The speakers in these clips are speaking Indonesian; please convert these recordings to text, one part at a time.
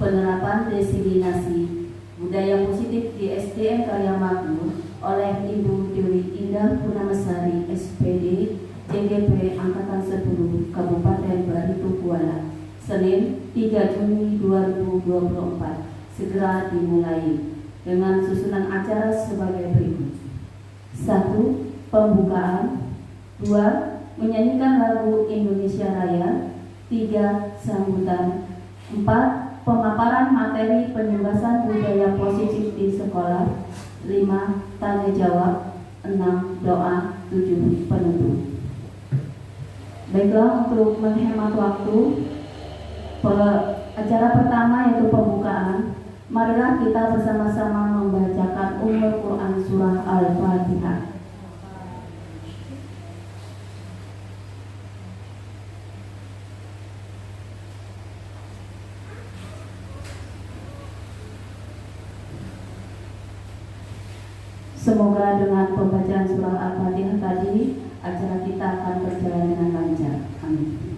penerapan diseminasi budaya positif di SDN Karya Makmur oleh Ibu Dewi Indah Purnamesari, SPD, JGP Angkatan 10, Kabupaten Barito Kuala, Senin 3 Juni 2024, segera dimulai dengan susunan acara sebagai berikut. 1. Pembukaan. 2. Menyanyikan lagu Indonesia Raya. 3. Sambutan. 4. Pemaparan materi penyembasan budaya positif di sekolah. 5. Tanya jawab. 6. Doa. 7. Penutup. Baiklah, untuk menghemat waktu, acara pertama yaitu pembukaan. Marilah kita bersama-sama membacakan Ummul Quran Surah Al-Fatihah. Semoga dengan pembacaan surah Al-Fatihah tadi, acara kita akan berjalan dengan lancar. Amin.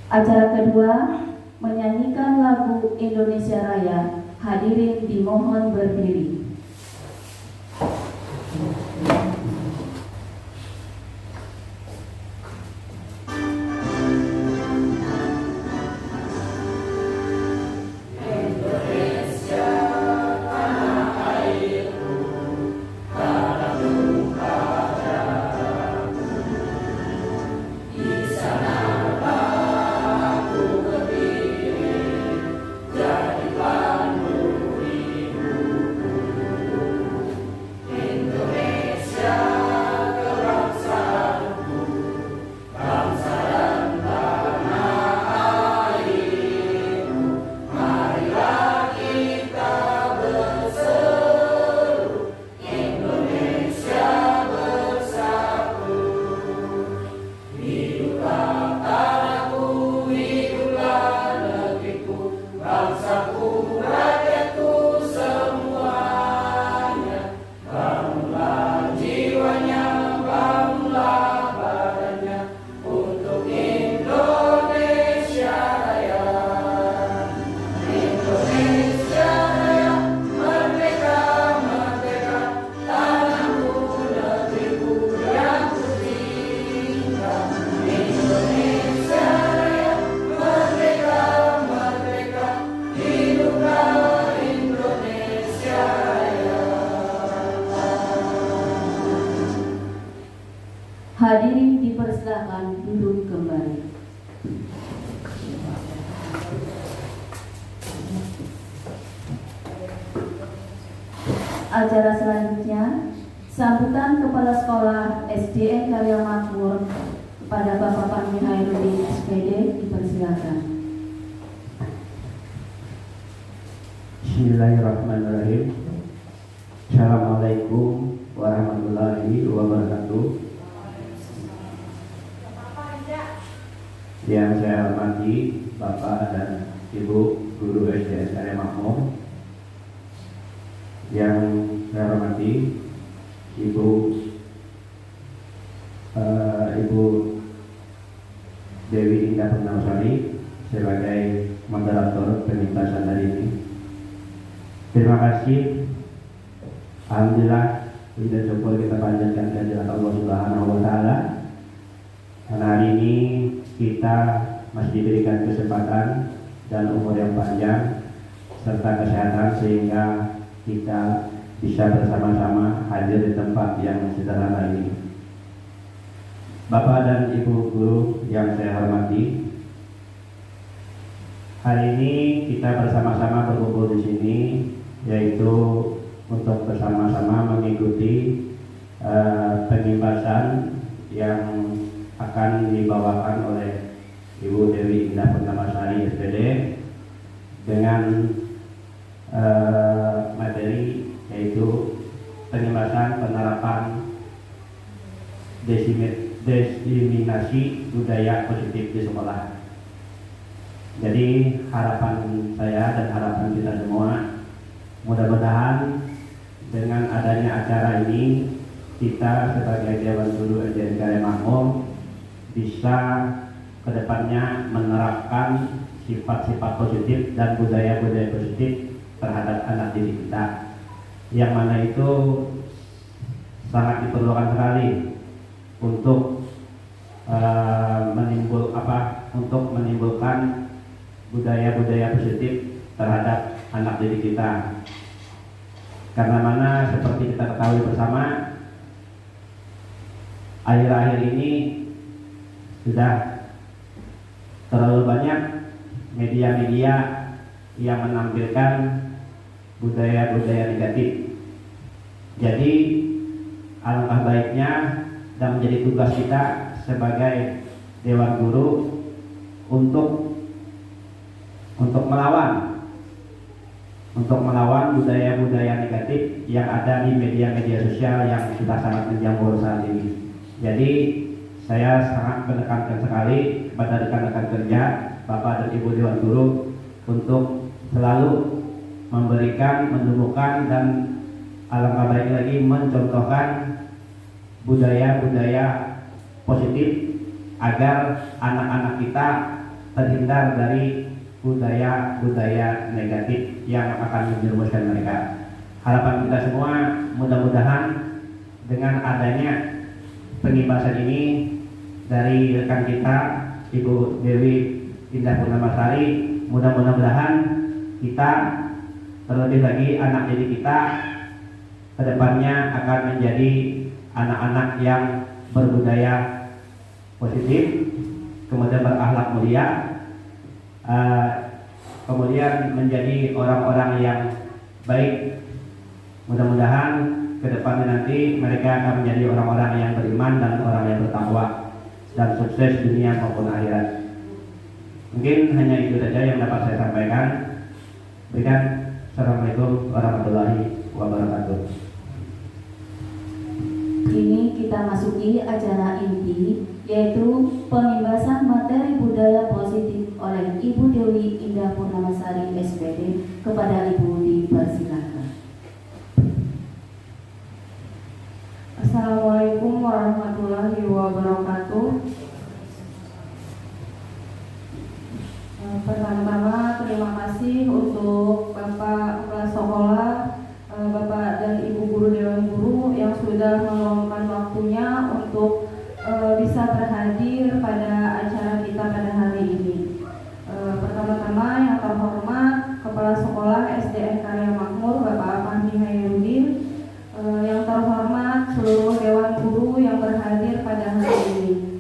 Acara kedua, menyanyikan lagu Indonesia Raya. Hadirin dimohon berdiri. Hadirin dipersilakan duduk kembali. Acara selanjutnya, sambutan Kepala Sekolah SDN Karya Makmur kepada Bapak Fahmi Hairudin, SPD, dipersilakan. Bismillahirrahmanirrahim. Assalamualaikum warahmatullahi wabarakatuh. Yang saya hormati Bapak dan Ibu Guru SDN Karya Makmur, yang saya hormati Ibu Dewi Indah Purnamesari sebagai moderator pementasan hari ini. Terima kasih. Alhamdulillah, puji dan syukur kita panjatkan kehadirat Allah Subhanahu wa Ta'ala. Karena hari ini kita masih diberikan kesempatan dan umur yang panjang serta kesehatan sehingga kita bisa bersama-sama hadir di tempat yang sederhana ini. Bapak dan Ibu guru yang saya hormati, hari ini kita bersama-sama berkumpul di sini yaitu untuk bersama-sama mengikuti pengibasan yang akan dibawakan oleh Ibu Dewi Indah Purnamesari, SPD, dengan materi yaitu penjelasan penerapan diseminasi budaya positif di sekolah. Jadi harapan saya dan harapan kita semua, mudah-mudahan dengan adanya acara ini kita sebagai Dewan Guru SDN Karya Makmur bisa kedepannya menerapkan sifat-sifat positif dan budaya-budaya positif terhadap anak didik kita, yang mana itu sangat diperlukan sekali untuk menimbulkan budaya-budaya positif terhadap anak didik kita. Karena mana seperti kita ketahui bersama, akhir-akhir ini sudah terlalu banyak media-media yang menampilkan budaya-budaya negatif. Jadi alangkah baiknya dan menjadi tugas kita sebagai Dewan Guru untuk melawan budaya-budaya negatif yang ada di media-media sosial yang sudah sangat menjamur saat ini. Jadi saya sangat menekankan sekali kepada rekan-rekan kerja, Bapak dan Ibu Dewan Guru untuk selalu memberikan, menumbuhkan dan alangkah baik lagi mencontohkan budaya-budaya positif agar anak-anak kita terhindar dari budaya-budaya negatif yang akan menjerumuskan mereka. Harapan kita semua mudah-mudahan dengan adanya pengimbasan ini dari rekan kita Ibu Dewi Indah Purnamasari, mudah-mudahan kita terlebih lagi anak didik kita kedepannya akan menjadi anak-anak yang berbudaya positif, kemudian berakhlak mulia, kemudian menjadi orang-orang yang baik. Mudah-mudahan kedepannya nanti mereka akan menjadi orang-orang yang beriman dan orang yang bertakwa dan sukses dunia maupun akhirat. Mungkin hanya itu saja yang dapat saya sampaikan. Berikan. Assalamualaikum warahmatullahi wabarakatuh. Kini kita masuki acara inti, yaitu pengimbasan materi budaya positif oleh Ibu Dewi Indah Purnamasari SPD. Kepada Ibu dipersilakan. Assalamualaikum warahmatullahi wabarakatuh. Pertama-tama terima kasih untuk Bapak Kepala Sekolah, Bapak dan Ibu Guru Dewan Guru yang sudah meluangkan waktunya untuk bisa berhadir pada acara kita pada hari ini. Pertama-tama yang terhormat Kepala Sekolah SDN Karya Makmur Bapak Fahmi Hairudin, yang terhormat seluruh Dewan Guru yang berhadir pada hari ini.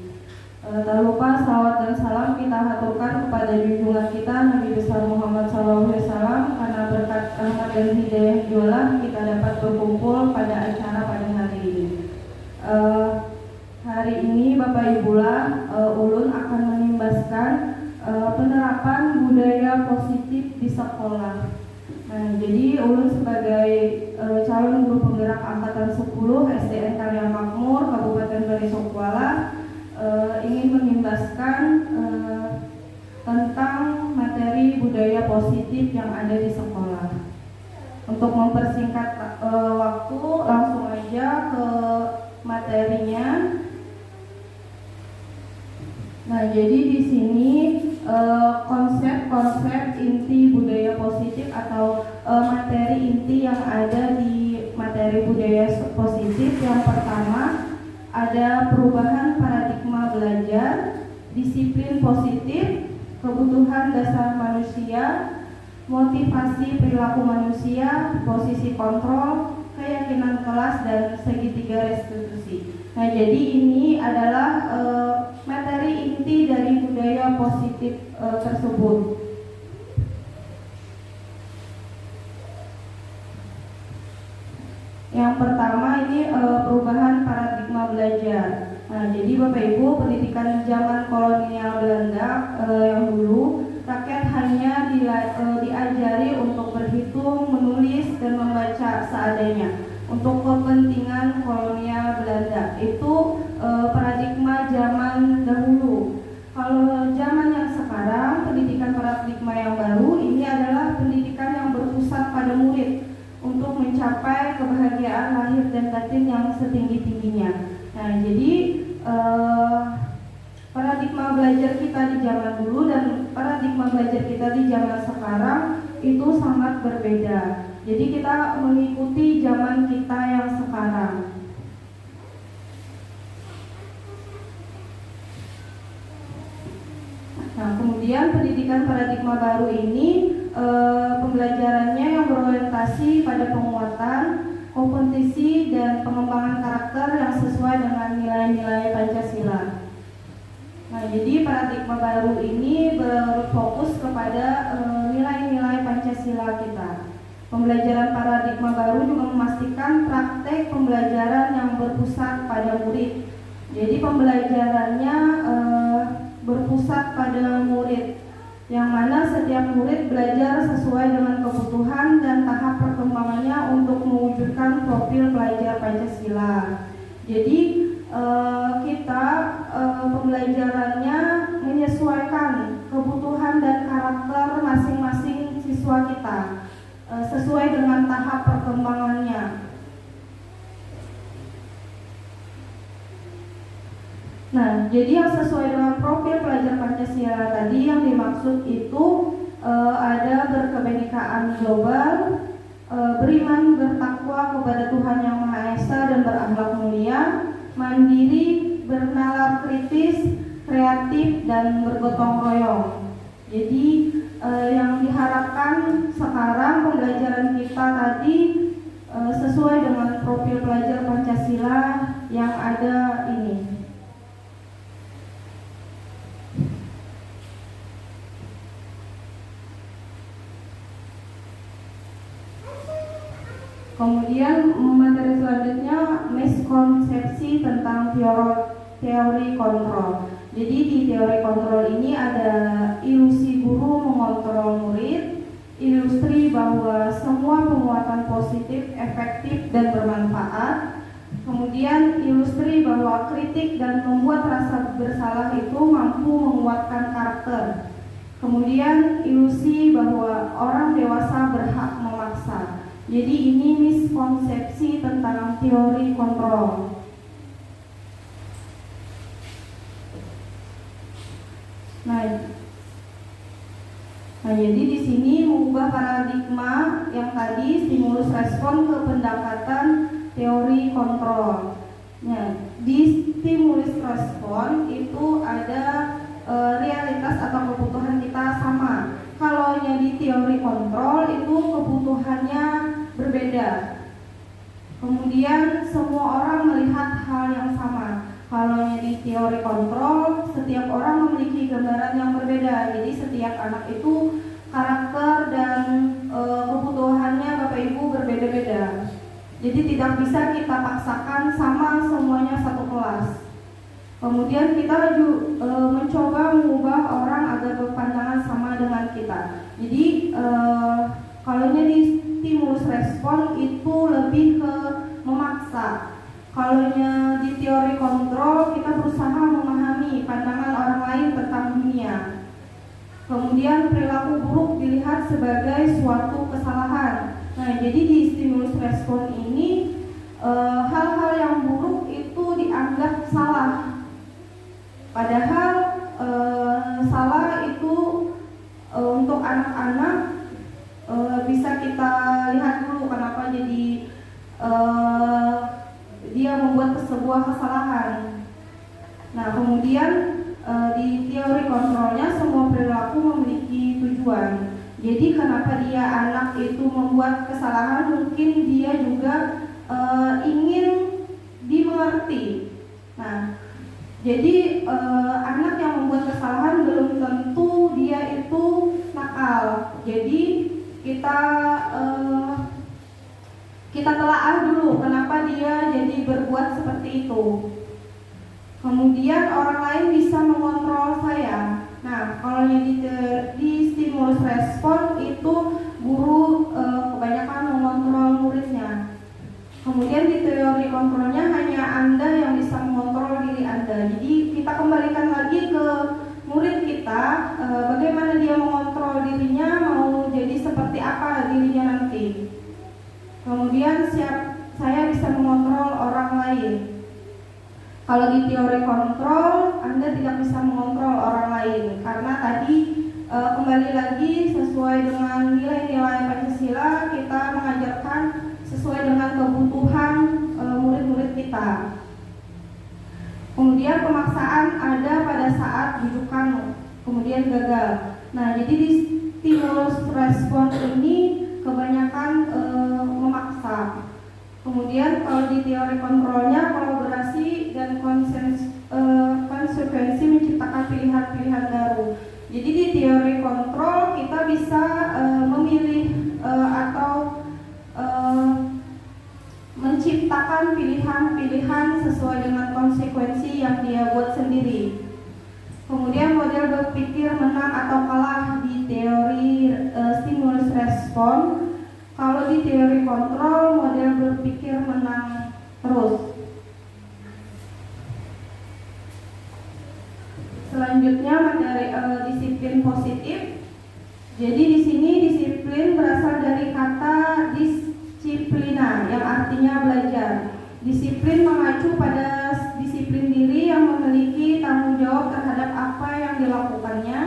Tak lupa salawat dan salam kita haturkan kepada junjungan kita Nabi besar Muhammad SAW, karena berkat rahmat dan hidayah jualah kita dapat berkumpul pada acara pada hari ini. Hari ini Bapak Ibulah, ulun akan menimbaskan penerapan budaya positif di sekolah. Nah, jadi ulun sebagai calon guru penggerak angkatan 10 SDN Karya Makmur Kabupaten Barisokkuala ingin menimbaskan tentang materi budaya positif yang ada di sekolah. Untuk mempersingkat waktu, langsung aja ke materinya. Nah, jadi di sini konsep-konsep inti budaya positif atau materi inti yang ada di materi budaya positif. Yang pertama ada perubahan paradigma belajar, disiplin positif, kebutuhan dasar manusia, motivasi perilaku manusia, posisi kontrol, keyakinan kelas, dan segitiga restitusi. Nah, jadi ini adalah materi inti dari budaya positif tersebut. Yang pertama ini perubahan paradigma belajar. Nah, jadi Bapak Ibu, pendidikan zaman kolonial Belanda yang dulu, rakyat hanya diajari untuk berhitung, menulis, dan membaca seadanya untuk kepentingan kolonial Belanda. Itu paradigma zaman dahulu. Kalau zaman yang sekarang, pendidikan paradigma yang baru ini adalah pendidikan yang berpusat pada murid untuk mencapai kebahagiaan lahir dan batin yang setinggi-tingginya. Nah, jadi paradigma paradigma belajar kita di zaman dulu dan paradigma belajar kita di zaman sekarang itu sangat berbeda. Jadi kita mengikuti zaman kita yang sekarang. Nah, kemudian pendidikan paradigma baru ini pembelajarannya yang berorientasi pada penguatan, kompetisi, dan pengembangan karakter yang sesuai dengan nilai-nilai Pancasila. Nah, jadi paradigma baru ini berfokus kepada nilai-nilai Pancasila kita. Pembelajaran paradigma baru juga memastikan praktek pembelajaran yang berpusat pada murid. Jadi pembelajarannya berpusat pada murid, yang mana setiap murid belajar sesuai dengan kebutuhan dan tahap perkembangannya untuk mewujudkan profil pelajar Pancasila. Jadi kita pembelajarannya menyesuaikan kebutuhan dan karakter masing-masing siswa kita sesuai dengan tahap perkembangannya. Nah, jadi yang sesuai dengan profil pelajar Pancasila tadi yang dimaksud itu ada berkebinekaan global, beriman bertakwa kepada Tuhan Yang Maha Esa dan berakhlak mulia, mandiri, bernalar kritis, kreatif, dan bergotong royong. Jadi yang diharapkan sekarang pembelajaran kita tadi sesuai dengan profil pelajar Pancasila yang ada ini. Kemudian materi selanjutnya miskonsepsi tentang teori kontrol. Jadi di teori kontrol ini ada ilusi guru mengontrol murid, ilusi bahwa semua penguatan positif, efektif, dan bermanfaat. Kemudian ilusi bahwa kritik dan membuat rasa bersalah itu mampu menguatkan karakter. Kemudian ilusi bahwa orang dewasa berhak memaksa. Jadi ini miskonsepsi tentang teori kontrol. Nah, jadi di sini mengubah paradigma yang tadi stimulus respon ke pendekatan teori kontrol. Nah, di stimulus respon itu ada realitas atau kebutuhan kita sama. Kalau di teori kontrol itu kebutuhannya berbeda. Kemudian semua orang melihat hal yang sama. Kalau di teori kontrol, setiap orang memiliki gambaran yang berbeda. Jadi setiap anak itu karakter dan kebutuhannya Bapak Ibu berbeda-beda. Jadi tidak bisa kita paksakan sama semuanya satu kelas. Kemudian kita mencoba mengubah orang agar berpandangan sama dengan kita. Jadi kalau di stimulus respon itu lebih ke memaksa. Kalau di teori kontrol kita berusaha memahami pandangan orang lain tentang dunia. Kemudian perilaku buruk dilihat sebagai suatu kesalahan. Nah, jadi di stimulus respon ini hal-hal yang buruk itu dianggap salah. Padahal salah itu untuk anak-anak bisa kita lihat dulu kenapa jadi dia membuat sebuah kesalahan. Nah, kemudian di teori kontrolnya semua perilaku memiliki tujuan. Jadi kenapa dia anak itu membuat kesalahan, mungkin dia juga ingin dimengerti. Nah, jadi anak yang membuat kesalahan belum tentu dia itu nakal. Jadi kita telaah dulu kenapa dia jadi berbuat seperti itu. Kemudian orang lain bisa mengontrol saya. Nah, kalau di stimulus respon itu guru kebanyakan mengontrol muridnya. Kemudian di teori kontrolnya hanya Anda yang bisa mengontrol diri Anda. Jadi kita kembalikan lagi ke murid kita, bagaimana dia mengontrol dirinya, mau jadi seperti apa dirinya nanti. Kemudian saya bisa mengontrol orang lain. Kalau di teori kontrol, Anda tidak bisa mengontrol orang lain karena tadi kembali lagi sesuai dengan nilai-nilai Pancasila, kita mengajarkan sesuai dengan kebutuhan murid-murid kita. Kemudian pemaksaan ada pada saat rujukan kemudian gagal. Nah, jadi di stimulus respon ini kebanyakan memaksa. Kemudian kalau di teori kontrolnya, kolaborasi dan konsekuensi menciptakan pilihan-pilihan baru. Jadi di teori kontrol kita bisa memilih atau menciptakan pilihan-pilihan sesuai dengan konsekuensi yang dia buat sendiri. Kemudian model berpikir menang atau kalah di teori stimulus respon. Kalau di teori kontrol, model berpikir menang terus. Selanjutnya materi disiplin positif. Jadi di sini disiplin berasal dari kata disiplina yang artinya belajar. Disiplin mengacu pada disiplin diri yang memiliki tanggung jawab terhadap apa yang dilakukannya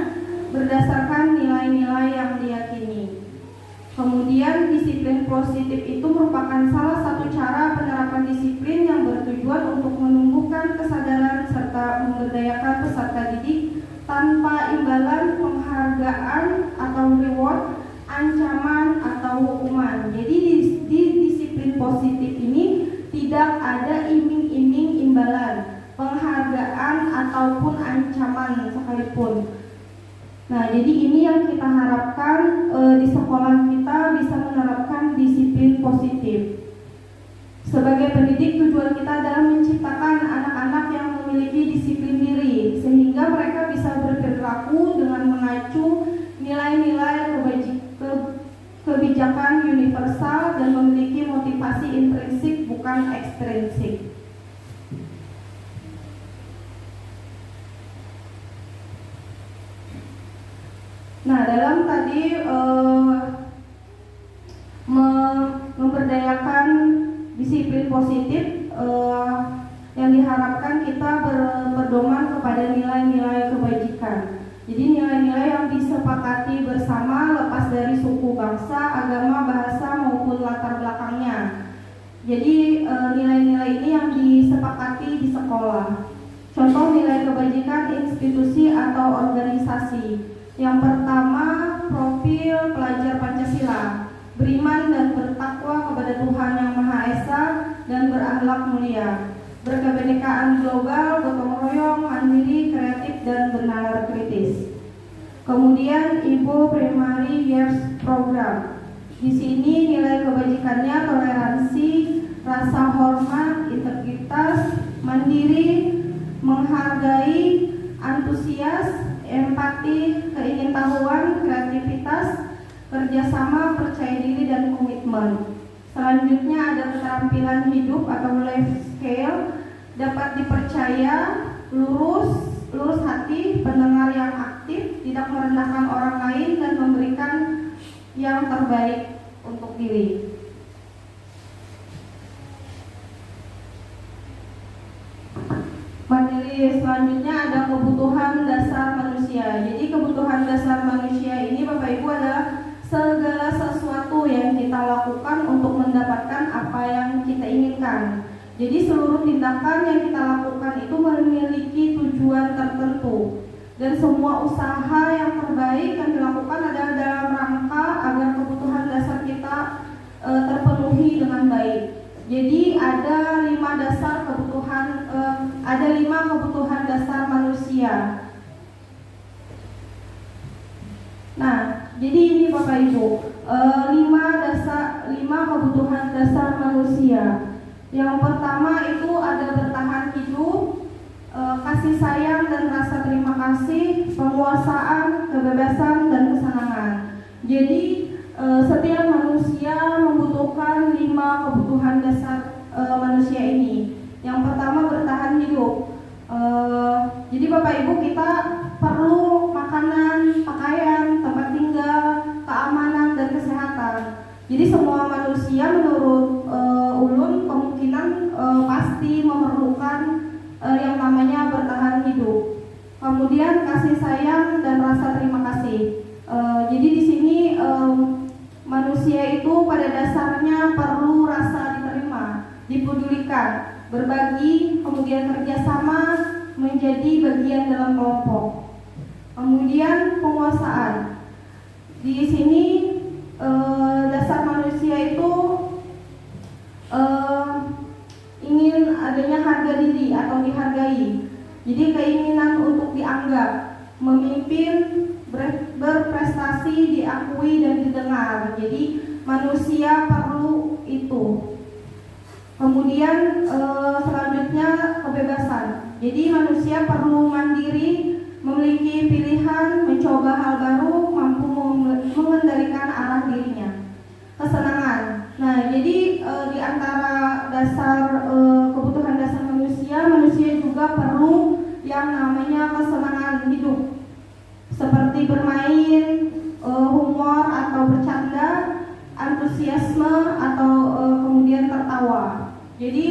berdasarkan nilai-nilai yang diyakini. Kemudian disiplin positif itu merupakan salah satu cara penerapan disiplin yang bertujuan untuk menumbuhkan kesadaran serta memberdayakan peserta didik tanpa imbalan penghargaan atau reward, ancaman atau hukuman. Jadi di disiplin positif ini tidak ada iming-iming imbalan, penghargaan ataupun ancaman sekalipun. Nah, jadi ini yang kita harapkan di sekolah kita bisa menerapkan disiplin positif. Sebagai pendidik, tujuan kita adalah menciptakan anak-anak yang memiliki disiplin diri, sehingga mereka bisa berperilaku dengan mengacu nilai-nilai kebijakan universal dan memiliki motivasi intrinsik bukan ekstrinsik. Nah, dalam tadi memberdayakan disiplin positif yang diharapkan kita berpedoman kepada nilai-nilai kebajikan. Jadi nilai-nilai yang disepakati bersama lepas dari suku, bangsa, agama, bahasa maupun latar belakangnya. Jadi nilai-nilai ini yang disepakati di sekolah. Contoh nilai kebajikan institusi atau organisasi. Yang pertama, profil pelajar Pancasila, beriman dan bertakwa kepada Tuhan Yang Maha Esa dan berakhlak mulia, berkebinekaan global, gotong royong, mandiri, kreatif dan bernalar kritis. Kemudian Ibu Primary Years Program. Di sini nilai kebajikannya toleransi, rasa hormat, integritas, mandiri, menghargai, antusias, empati, keingintahuan, kreativitas, kerjasama, percaya diri, dan komitmen. Selanjutnya ada keterampilan hidup atau life skill, dapat dipercaya, lurus hati, pendengar yang aktif, tidak merendahkan orang lain, dan memberikan yang terbaik untuk diri. Materi selanjutnya ada kebutuhan dasar manusia. Jadi kebutuhan dasar manusia ini Bapak Ibu adalah segala sesuatu yang kita lakukan untuk mendapatkan apa yang kita inginkan. Jadi seluruh tindakan yang kita lakukan itu memiliki tujuan tertentu. Dan semua usaha yang terbaik yang dilakukan adalah dalam rangka agar kebutuhan dasar kita terpenuhi dengan baik. Jadi ada 5 kebutuhan dasar manusia. Nah, jadi ini Bapak Ibu, 5 kebutuhan dasar manusia. Yang pertama itu ada bertahan hidup, kasih sayang dan rasa terima kasih, penguasaan, kebebasan dan kesenangan. Jadi setiap manusia membutuhkan 5 kebutuhan dasar manusia ini. Yang pertama bertahan hidup. Jadi Bapak Ibu, kita perlu makanan, pakaian, tempat tinggal, keamanan dan kesehatan. Jadi semua manusia menurut ulun kemungkinan pasti memerlukan kemudian kasih sayang dan rasa terima kasih. Jadi di sini manusia itu pada dasarnya perlu rasa diterima, dipedulikan, berbagi, kemudian kerjasama, menjadi bagian dalam kelompok. Kemudian penguasaan. Di sini dasar manusia itu ingin adanya harga diri atau dihargai. Jadi keinginan untuk dianggap, memimpin, berprestasi, diakui dan didengar. Jadi manusia perlu itu. Kemudian selanjutnya kebebasan. Jadi manusia perlu mandiri, memiliki pilihan, mencoba hal baru, mampu mengendalikan arah dirinya. Kesenangan. Nah, jadi di antara dasar kebutuhan dasar manusia, manusia juga perlu yang namanya kesenangan hidup, seperti bermain, humor atau bercanda, antusiasme atau kemudian tertawa. Jadi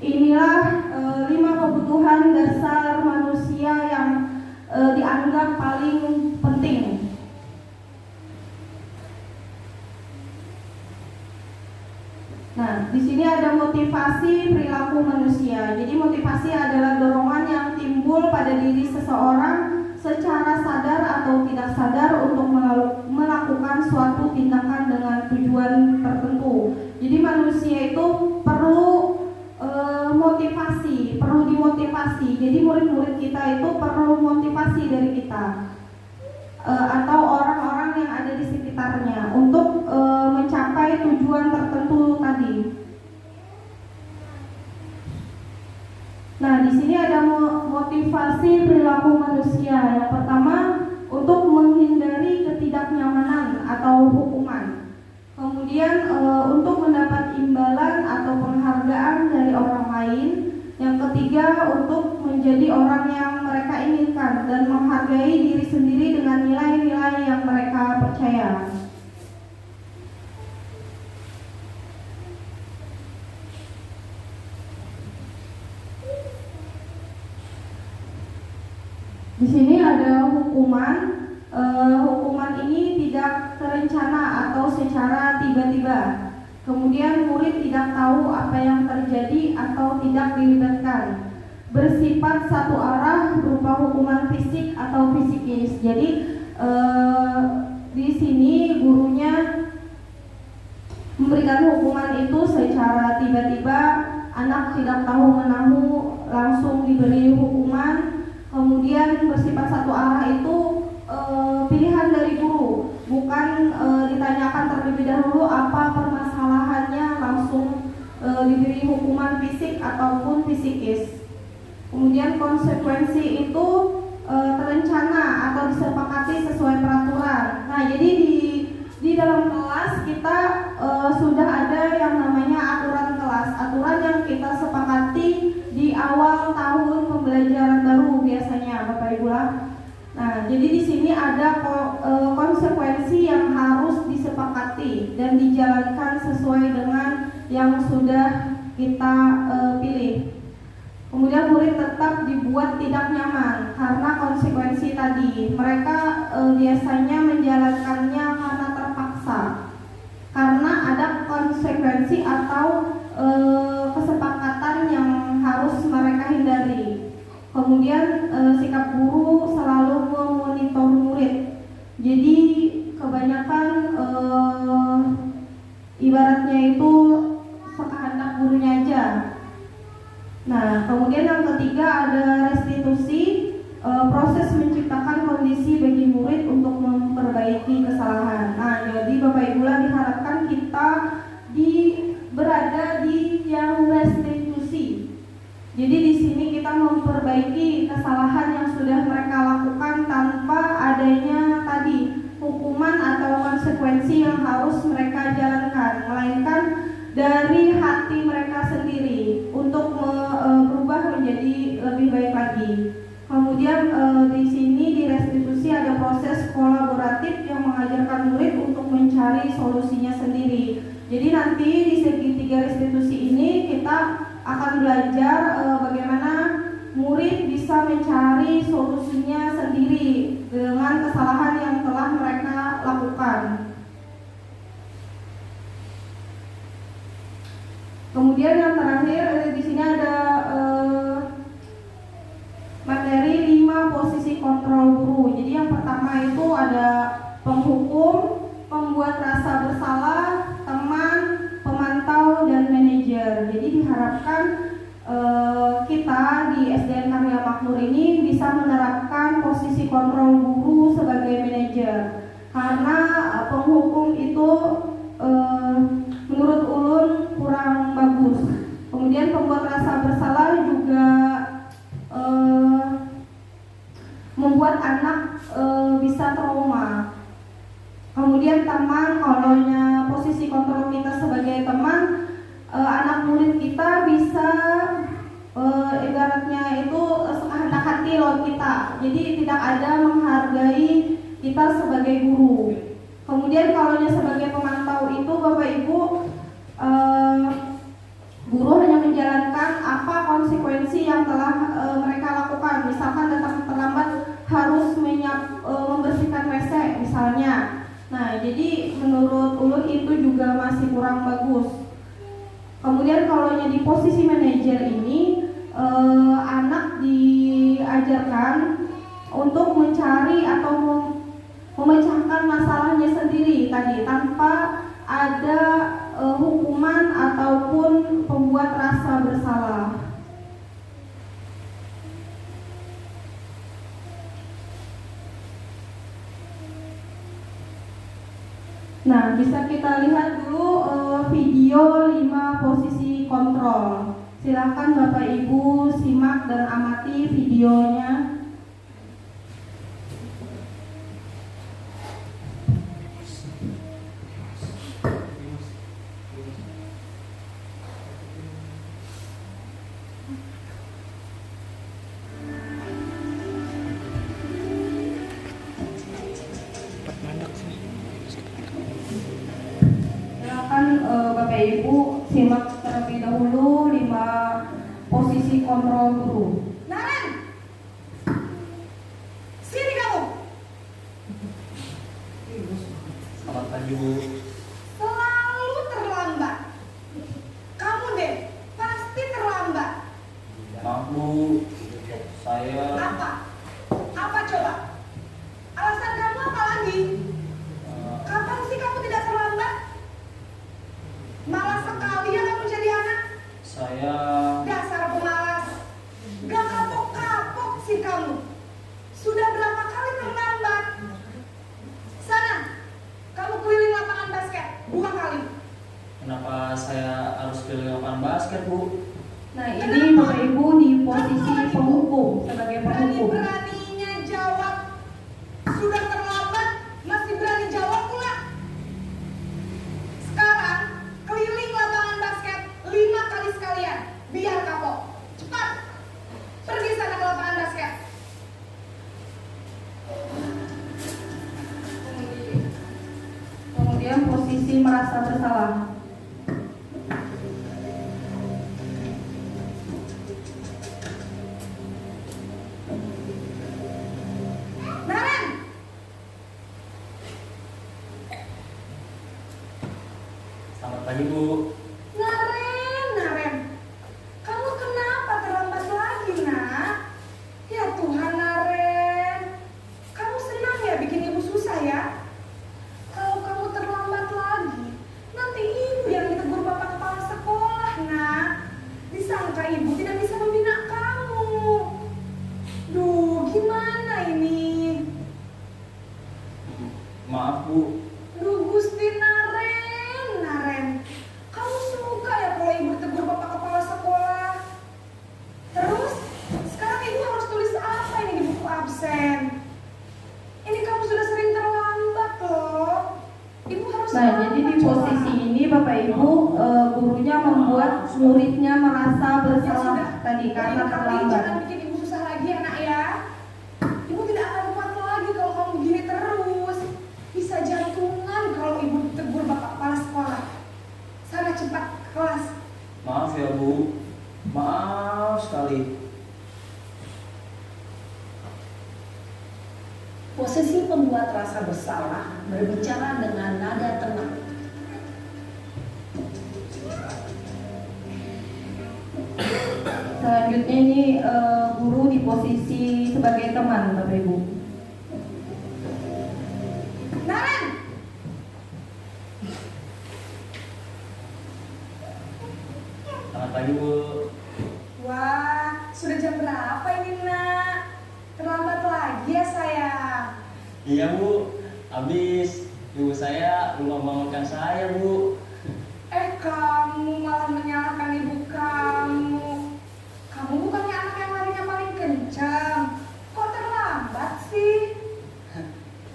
inilah 5 kebutuhan dasar manusia yang dianggap paling penting. Nah, di sini ada motivasi perilaku manusia. Jadi motivasi adalah dorongan yang timbul pada diri seseorang secara sadar atau tidak sadar untuk melakukan suatu tindakan dengan tujuan tertentu. Jadi manusia itu perlu motivasi, perlu dimotivasi. Jadi murid-murid kita itu perlu motivasi dari kita atau orang-orang yang ada di sekitarnya untuk mencapai tujuan tertentu tadi. Nah, di sini ada motivasi perilaku manusia. Yang pertama, untuk menghindari ketidaknyamanan atau hukuman. Kemudian untuk mendapat imbalan atau penghargaan dari orang lain. Yang ketiga, untuk menjadi orang yang mereka inginkan dan menghargai diri sendiri dengan nilai-nilai yang mereka percaya. Di sini ada hukuman. Hukuman ini tidak terencana atau secara tiba-tiba. Kemudian murid tidak tahu apa yang terjadi atau tidak dilibatkan. Bersifat satu arah berupa hukuman fisik atau psikis. Jadi di sini gurunya memberikan hukuman itu secara tiba-tiba. Anak tidak tahu menahu langsung diberi hukuman. Kemudian bersifat satu arah itu pilihan dari guru, bukan ditanyakan terlebih dahulu apa permasalahannya, langsung diberi hukuman fisik ataupun psikis. Kemudian konsekuensi itu terencana atau disepakati sesuai peraturan. Nah, jadi di dalam kelas kita sudah ada yang namanya aturan kelas, aturan yang kita sepakati di awal tahun pembelajaran baru biasanya, Bapak Ibu lah. Nah, jadi di sini ada konsekuensi yang harus disepakati dan dijalankan sesuai dengan yang sudah kita pilih. Kemudian murid tetap dibuat tidak nyaman karena konsekuensi tadi. Mereka biasanya menjalankannya karena terpaksa, karena ada konsekuensi atau kesepakatan yang harus mereka hindari. Kemudian sikap guru selalu memonitor murid. Jadi kebanyakan ibaratnya itu sekehendak gurunya aja. Nah, kemudian yang ketiga ada restitusi, proses menciptakan kondisi bagi murid untuk memperbaiki kesalahan. Nah, jadi Bapak Ibu diharapkan kita berada di yang restitusi. Jadi di sini kita memperbaiki kesalahan yang sudah mereka lakukan tanpa adanya tadi hukuman atau konsekuensi yang harus mereka jalankan, melainkan dari hati mereka sendiri untuk berubah menjadi lebih baik lagi. Kemudian di sini di restitusi ada proses kolaboratif yang mengajarkan murid untuk mencari solusinya sendiri. Jadi nanti di segitiga restitusi ini kita akan belajar bagaimana murid bisa mencari solusinya sendiri dengan kesalahan yang telah mereka lakukan. Kemudian yang terakhir di sini ada materi 5 posisi kontrol guru. Jadi yang pertama itu ada penghukum, pembuat rasa bersalah, teman, pemantau, dan manajer. Jadi diharapkan kita di SDN Karya Makmur ini bisa menerapkan posisi kontrol guru sebagai manajer. Karena penghukum itu menurut Ulun kurang bagus. Kemudian pembuat rasa bersalah juga membuat anak bisa trauma. Kemudian teman, kalau posisi kontrol kita sebagai teman, anak murid kita bisa ibaratnya itu sekehendak hati loh kita. Jadi tidak ada menghargai kita sebagai guru. Kemudian kalau sebagai pemantau itu Bapak Ibu, guru hanya menjalankan apa konsekuensi yang telah mereka lakukan. Misalkan datang terlambat harus membersihkan WC misalnya. Nah, jadi menurut Ulun itu juga masih kurang bagus. Kemudian kalau di posisi manajer ini, anak diajarkan untuk mencari atau memecahkan masalahnya sendiri tadi tanpa ada hukuman ataupun pembuat rasa bersalah. Nah, bisa kita lihat dulu video 5 posisi kontrol. Silakan Bapak Ibu simak dan amati videonya. Bapak Ibu simak terlebih dahulu 5 posisi kontrol guru. Naren, sini kamu. Selamat pagi Bu. Selalu terlambat. Kamu deh pasti terlambat. Maaf Bu, saya Apa coba? Alasan kamu apa lagi? Kapan sih kamu tidak terlambat? Malas sekali ya kamu jadi anak. saya Dasar pemalas. Gak kapok-kapok sih kamu. Sudah berapa kali terlambat? Sana, kamu keliling lapangan basket 2 kali. kenapa saya harus pilih lapangan basket Bu? Nah, ini Bapak Ibu di posisi penghukum sebagai penghukum. Berani-beraninya jawab. Sudah terlambat, masih berani jawab pula. Sekarang, keliling lapangan basket 5 kali sekalian. Biar kapok. Cepat. Pergi sana ke lapangan basket. Kemudian posisi merasa bersalah. Naren, Selamat pagi Bu. Naren, kamu kenapa terlambat lagi, nak? Ya Tuhan, Naren, kamu senang ya bikin ibu susah ya? Kalau kamu terlambat lagi, nanti ibu yang ditegur bapak kepala sekolah, nak. Disangka ibu tidak bisa membina kamu. Duh, gimana ini? Maaf Bu, Duh, Gusti Naren, kamu suka ya kalau ibu ditegur bapak kepala sekolah? Terus, sekarang ibu harus tulis apa ini di buku absen? Ini kamu sudah sering terlambat loh. Ibu harus Nah, jadi di posisi ini Bapak Ibu, gurunya membuat muridnya merasa bersalah tadi karena terlambat. Jangan bikin ibu susah lagi ya, nak ya. Ibu tidak akan kuat lagi kalau kamu begini terus. Bisa jantungan kalau ibu ditegur bapak kepala sekolah. Sana cepat ke kelas. maaf ya Bu. Maaf sekali. posisi pembuat rasa bersalah berbicara dengan nada tenang. Selanjutnya ini guru di posisi sebagai teman, Bapak Ibu. Naren! Selamat pagi, Bu. Wah, sudah jam berapa ini, Nak? Terlambat lagi ya, sayang. Iya, Bu. Habis ibu saya belum membangunkan saya, Bu. Kamu malah menyalahkan ibu kamu. Kamu bukannya anak yang larinya paling kencang. Kok terlambat sih?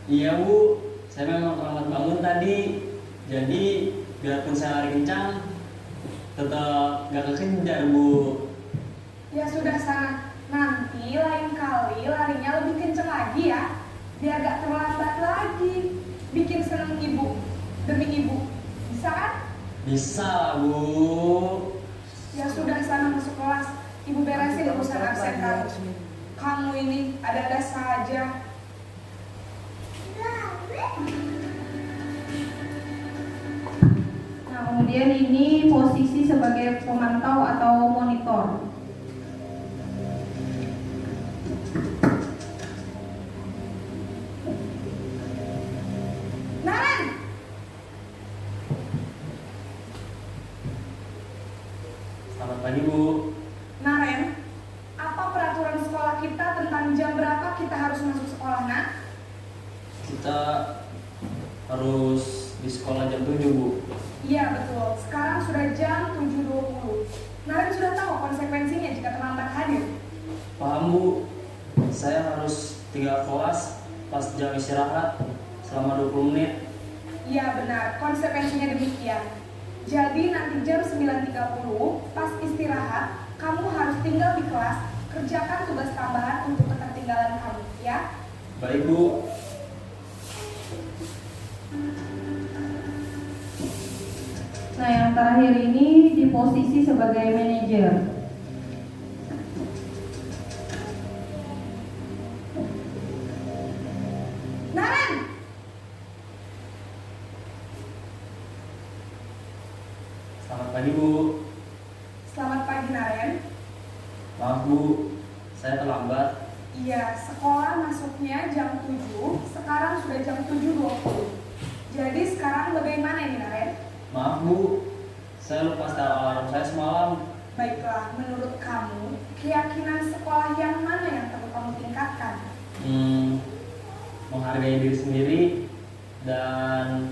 Iya, Bu. Saya memang terlambat bangun tadi. Jadi, biarpun saya lari kencang, tetap gak kekejar, Bu. Ya sudah sana. Nanti lain kali larinya lebih kencang lagi ya. Biar gak terlambat lagi. Bikin seneng ibu. Demi ibu. Bisa kan? Bisa lah, Bu. Ya sudah sana masuk kelas. Ibu beresin urusan absen kamu. Kamu ini ada-ada saja. Nah, kemudian ini posisi sebagai pemantau atau monitor. Naren! Selamat pagi, Bu. Naren, apa peraturan sekolah kita tentang jam berapa kita harus masuk sekolah, Nak? Kita harus di sekolah jam 7, Bu. Iya betul, sekarang sudah jam 7.20. Naren sudah tahu konsekuensinya jika terlambat hadir. Paham, Bu. Saya harus tinggal kelas pas jam istirahat selama 20 menit. Iya benar, konsekuensinya demikian. Jadi nanti jam 9.30 pas istirahat, kamu harus tinggal di kelas, kerjakan tugas tambahan untuk ketertinggalan kamu, ya. Baik, Bu. Nah, yang terakhir ini di posisi sebagai manajer. Naren! Selamat pagi, Bu. Selamat pagi, Naren. Maaf, Bu. Saya terlambat. Iya, sekolah masuknya jam 7, sekarang sudah jam 7.20. Jadi sekarang bagaimana ini, Naren? Maaf, Bu. Saya lupa setel alarm saya semalam. Baiklah, menurut kamu, keyakinan sekolah yang mana yang perlu kamu tingkatkan? Menghargai diri sendiri dan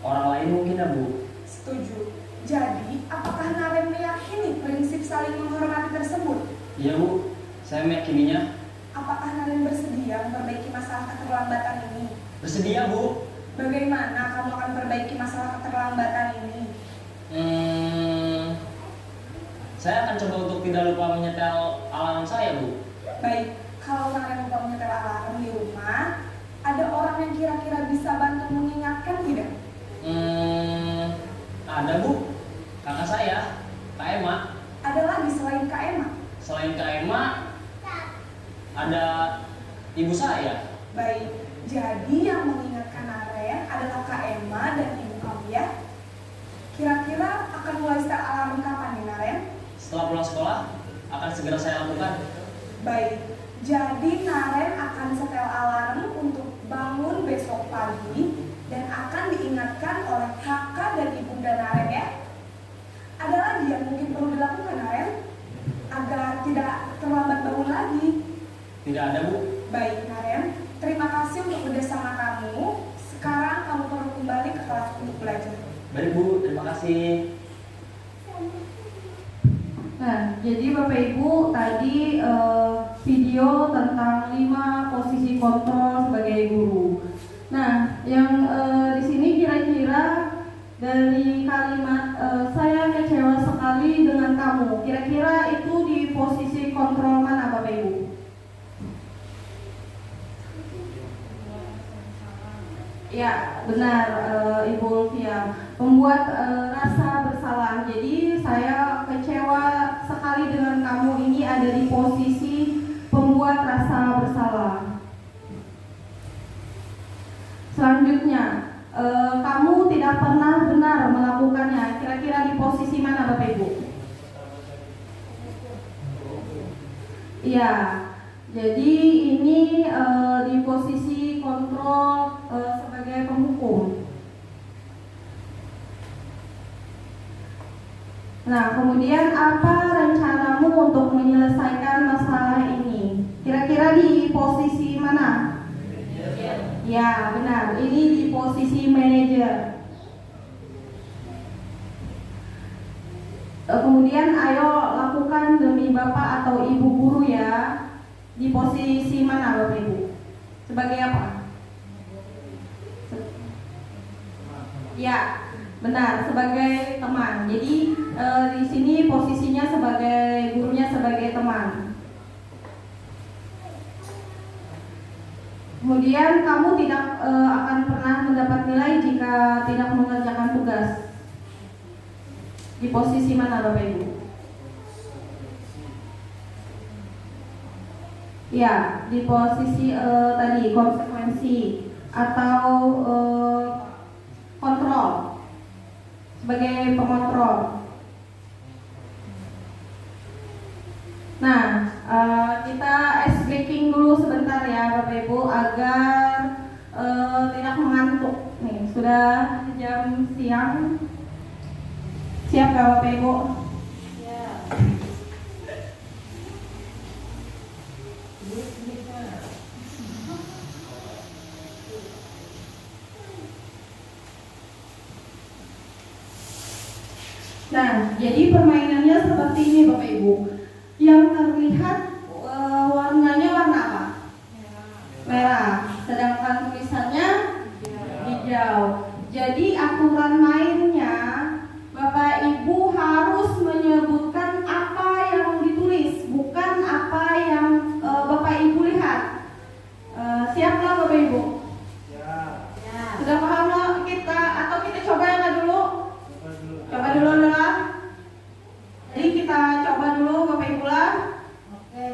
orang lain mungkin ya, Bu. Setuju. Jadi, apakah Naren meyakini prinsip saling menghormati tersebut? Iya, Bu. Saya meyakininya. Apakah Naren bersedia memperbaiki masalah keterlambatan ini? Bersedia, Bu. Bagaimana kamu akan perbaiki masalah keterlambatan ini? Saya akan coba untuk tidak lupa menyetel alarm saya, Bu. Baik, kalau Naren lupa menyetel alarm di rumah, ada orang yang kira-kira bisa bantu mengingatkan tidak? Ada, Bu. Kakak saya, Kak Emma. Ada lagi selain Kak Emma? Selain Kak Emma, ada ibu saya. Baik, jadi yang mengingatkan Naren adalah Kak Emma dan ibu kamu ya. Kira-kira akan mulai setel alarm kapan nih, Naren? Setelah pulang sekolah, akan segera saya lakukan. Baik, jadi Naren akan setel alarm untuk bangun besok pagi dan akan diingatkan oleh kakak dan ibunda Naren ya. Ada lagi yang mungkin perlu dilakukan, Naren, agar tidak terlambat bangun lagi? Tidak ada, Bu. Baik, Naren, terima kasih untuk kerjasama kamu. Sekarang kamu perlu kembali ke kelas untuk belajar. Baik, Bu. Terima kasih. Nah, jadi Bapak Ibu tadi video tentang 5 posisi kontrol sebagai guru. Nah, yang di sini kira-kira dari kalimat saya kecewa sekali dengan kamu. Kira-kira itu di posisi kontrol mana, Bapak Ibu? Ya, benar, Ibu Ulfia. Membuat rasa bersalah. Jadi saya kecewa sekali dengan kamu ini ada di posisi pembuat rasa bersalah. Selanjutnya, kamu tidak pernah benar melakukannya. Kira-kira di posisi mana Bapak Ibu? Iya. Jadi ini di posisi kontrol sebagai penghukum. Nah, kemudian apa rencanamu untuk menyelesaikan masalah ini? Kira-kira di posisi mana? Ya, benar. Ini di posisi manajer. Kemudian ayo lakukan demi Bapak atau Ibu guru ya. Di posisi mana Bapak Ibu? Sebagai apa? Ya, benar, sebagai teman. Jadi di sini posisinya sebagai gurunya sebagai teman. Kemudian kamu tidak akan pernah mendapat nilai jika tidak mengerjakan tugas. Di posisi mana Bapak Ibu? Ya, di posisi tadi konsekuensi atau kontrol sebagai pengontrol. Nah, kita ice breaking dulu sebentar ya Bapak Ibu agar tidak mengantuk. Nih, sudah jam siang. Siap ya Bapak Ibu? Ya. Nah, jadi permainannya seperti ini Bapak Ibu. Yang terlihat warnanya warna apa? Merah. Sedangkan tulisannya hijau. Jadi aturan mainnya Bapak Ibu harus menyebutkan apa yang ditulis, bukan apa yang Bapak Ibu lihat. Siapkah Bapak Ibu? Ya. Sudah paham loh kita atau kita coba yang dulu? Coba dulu lah. Jadi kita coba dulu Bapak Ibu lah. Oke.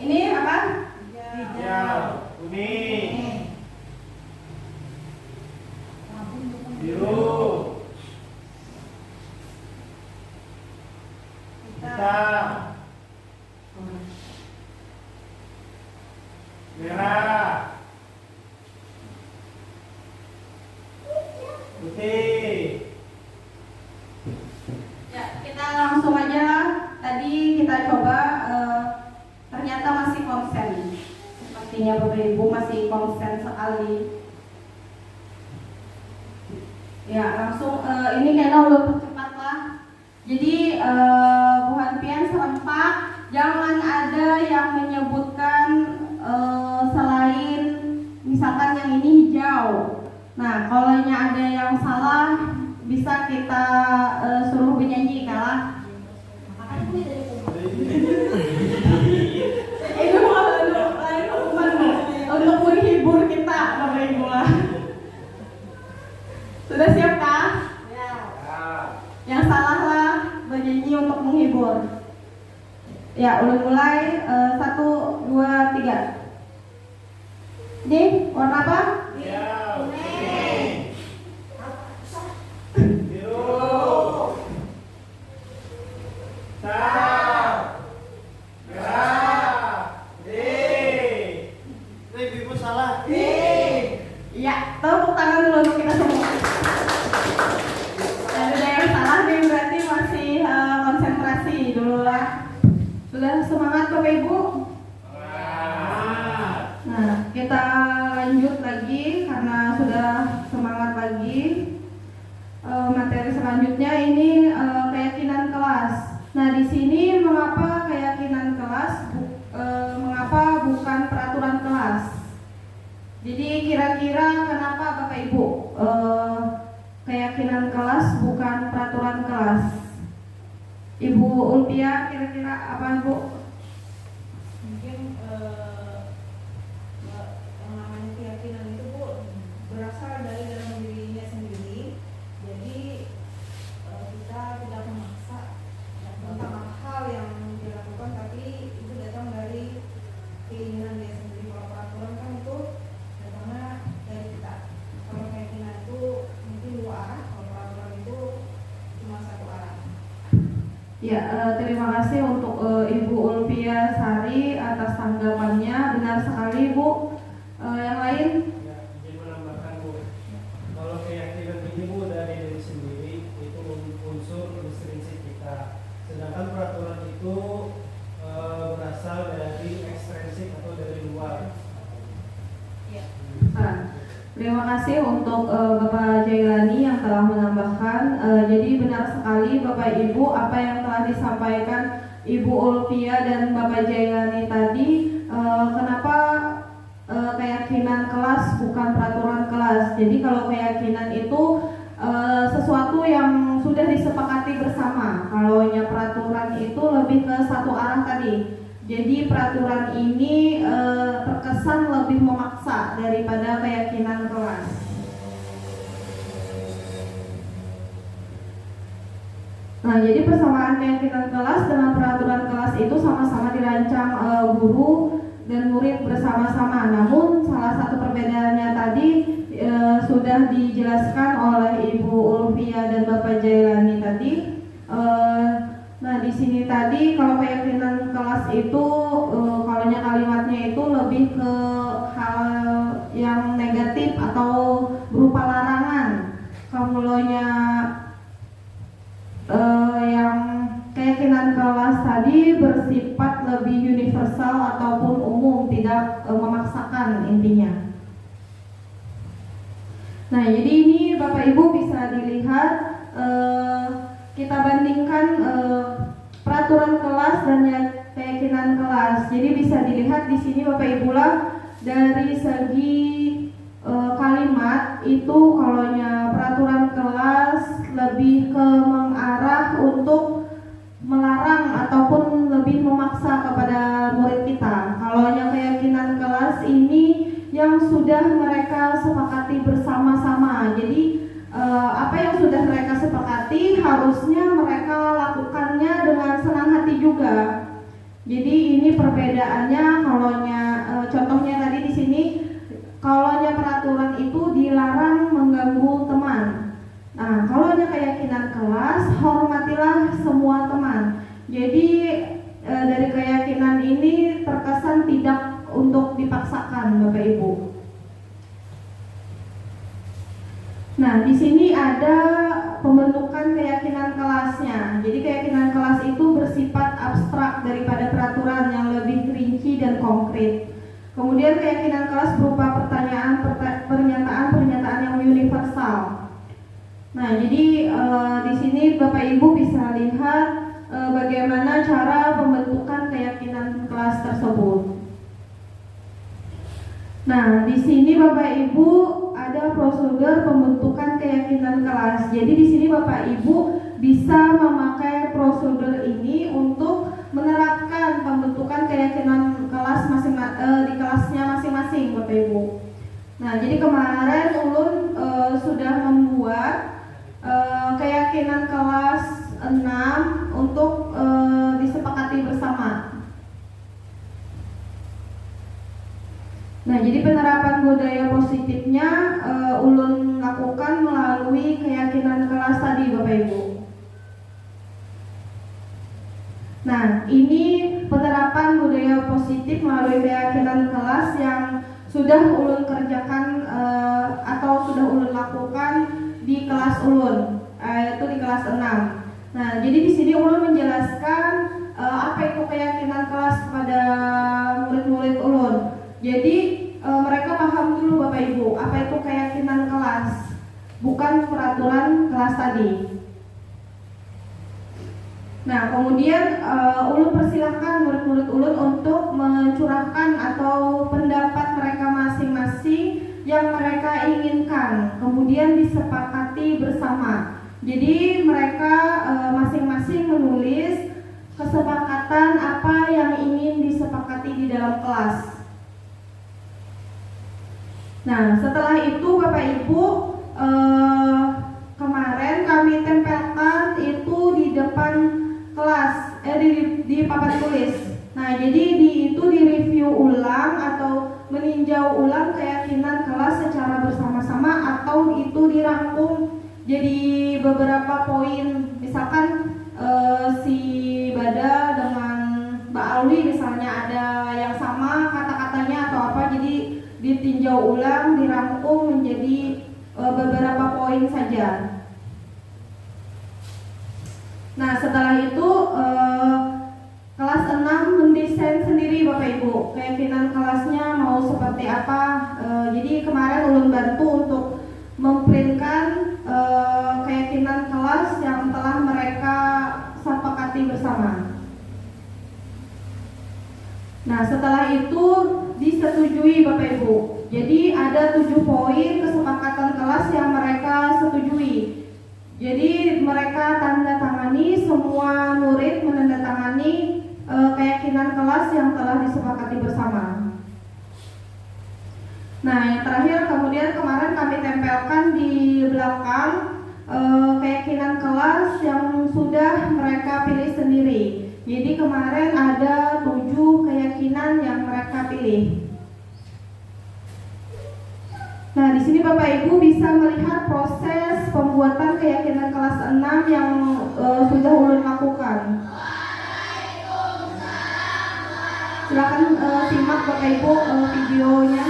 Ini apa? Hijau, kuning, biru, hitam, merah, putih. Ya, kita langsung aja. Tadi kita coba ternyata masih konsen. Sepertinya Bapak Ibu masih konsen sekali. Ya, langsung ini kayaknya udah percepat lah. Jadi Bu Hanpian serempak, jangan ada yang menyebutkan selain misalkan yang ini hijau. Nah, kalau ada yang salah bisa kita suruh bernyanyi kalah. Itu lain hukuman untuk menghibur kita Bapak Ibu lah. Sudah siap kah? Ya. Yang salah lah bernyanyi untuk menghibur. Ya, udah mulai 1, 2, 3. Ini warna apa? Kuning, biru, hitam, merah, putih. Ibu salah. Iya, tepuk tangan dulu untuk kita semua. Ada yang salah nih berarti masih konsentrasi dulu lah. Sudah semangat Bapak Ibu? Nah, kita lanjut lagi karena sudah semangat lagi. Materi selanjutnya ini keyakinan kelas. Nah, di sini mengapa keyakinan kelas, mengapa bukan peraturan kelas? Jadi kira-kira kenapa Bapak Ibu keyakinan kelas bukan peraturan kelas? Ibu Ulpia kira-kira apa Bu? Mungkin yang namanya keyakinan itu Bu berasal dari dalam dirinya sendiri. Jadi kita tidak memaksa tentang hal yang dilakukan, tapi itu datang dari keinginan dia sendiri. Kalau peraturan kan itu datangnya Ya, terima kasih untuk Ibu Ulfia Sari atas tanggapannya. Benar sekali, Bu. Yang lain? Ya, izin menambahkan Bu. Kalau keyakinan ini Bu dari diri sendiri itu unsur intrinsik kita. Sedangkan peraturan itu berasal dari ekstrinsik atau dari luar. Terima kasih untuk Bapak Jailani yang telah menambahkan. Jadi benar sekali Bapak Ibu apa yang telah disampaikan Ibu Ulfia dan Bapak Jailani tadi. Kenapa keyakinan kelas bukan peraturan kelas? Jadi kalau keyakinan itu sesuatu yang sudah disepakati bersama. Kalau peraturan itu lebih ke satu arah tadi. Jadi peraturan ini terkesan lebih memaksa daripada keyakinan kelas. Nah, jadi persamaan keyakinan kelas dengan peraturan kelas itu sama-sama dirancang guru dan murid bersama-sama. Namun salah satu perbedaannya tadi sudah dijelaskan oleh Ibu Ulfia dan Bapak Jailani tadi. Nah, di sini tadi kalau keyakinan kelas itu kalau kalimatnya itu lebih ke hal yang negatif atau berupa larangan. Kalau yang keyakinan kelas tadi bersifat lebih universal ataupun umum, tidak memaksakan intinya. Nah, jadi ini Bapak Ibu bisa dilihat kita bandingkan peraturan kelas dan keyakinan kelas. Jadi bisa dilihat di sini Bapak Ibu lah dari segi kalimat itu kalau peraturan kelas lebih ke mengarah untuk melarang ataupun lebih memaksa kepada murid kita. Kalau keyakinan kelas ini yang sudah mereka sepakati bersama-sama. Jadi apa yang sudah mereka sepakati harusnya mereka lakukannya dengan senang hati juga. Jadi ini perbedaannya. Kalau contohnya tadi di sini, kalau peraturan itu dilarang mengganggu teman. Nah, kalau keyakinan kelas, hormatilah semua teman. Jadi dari keyakinan ini terkesan tidak untuk dipaksakan, Bapak Ibu. Nah, di sini ada pembentukan keyakinan kelasnya. Jadi keyakinan kelas itu bersifat abstrak daripada peraturan yang lebih rinci dan konkret. Kemudian keyakinan kelas berupa pernyataan-pernyataan yang universal. Nah, jadi di sini Bapak Ibu bisa lihat bagaimana cara pembentukan keyakinan kelas tersebut. Nah, di sini Bapak Ibu ada prosedur pembentukan keyakinan kelas. Jadi di sini Bapak Ibu bisa memakai prosedur ini untuk menerapkan pembentukan keyakinan kelas di kelasnya masing-masing, Bapak Ibu. Nah, jadi kemarin Ulun sudah membuat keyakinan kelas 6 untuk disepakati bersama. Nah, jadi penerapan budaya positifnya Ulun lakukan melalui keyakinan kelas tadi, Bapak Ibu. Nah, ini penerapan budaya positif melalui keyakinan kelas yang sudah Ulun kerjakan atau sudah Ulun lakukan di kelas Ulun, yaitu di kelas 6. Nah, jadi di sini Ulun menjelaskan apa itu keyakinan kelas kepada murid-murid Ulun. Jadi mereka paham dulu Bapak Ibu apa itu keyakinan kelas, bukan peraturan kelas tadi. Nah, kemudian Ulun persilahkan murid-murid Ulun untuk mencurahkan atau pendapat mereka masing-masing yang mereka inginkan, kemudian disepakati bersama. Jadi mereka masing-masing menulis kesepakatan apa yang ingin disepakati di dalam kelas. Nah, setelah itu Bapak Ibu kemarin kami tempelkan itu di depan kelas, di papan tulis. Nah, jadi itu direview ulang atau meninjau ulang keyakinan kelas secara bersama-sama atau itu dirangkum jadi beberapa poin. Misalkan si Bada dengan Mbak Alwi misalnya ada yang sama kata-katanya atau apa, jadi ditinjau ulang, dirangkum menjadi beberapa poin saja. Nah, setelah itu kelas 6 mendesain sendiri Bapak Ibu keyakinan kelasnya mau seperti apa. Jadi kemarin ulun bantu untuk memprintkan keyakinan kelas yang telah mereka sepakati bersama. Nah, setelah itu disetujui Bapak Ibu. Jadi ada 7 poin kesepakatan kelas yang mereka setujui. Jadi mereka tanda tangani, semua murid menandatangani keyakinan kelas yang telah disepakati bersama. Nah, yang terakhir kemudian kemarin kami tempelkan di belakang keyakinan kelas yang sudah mereka pilih sendiri. Jadi kemarin ada 7 keyakinan yang mereka pilih. Nah, di sini Bapak Ibu bisa melihat proses pembuatan keyakinan kelas 6 yang sudah ulun lakukan. Silakan simak Bapak Ibu videonya.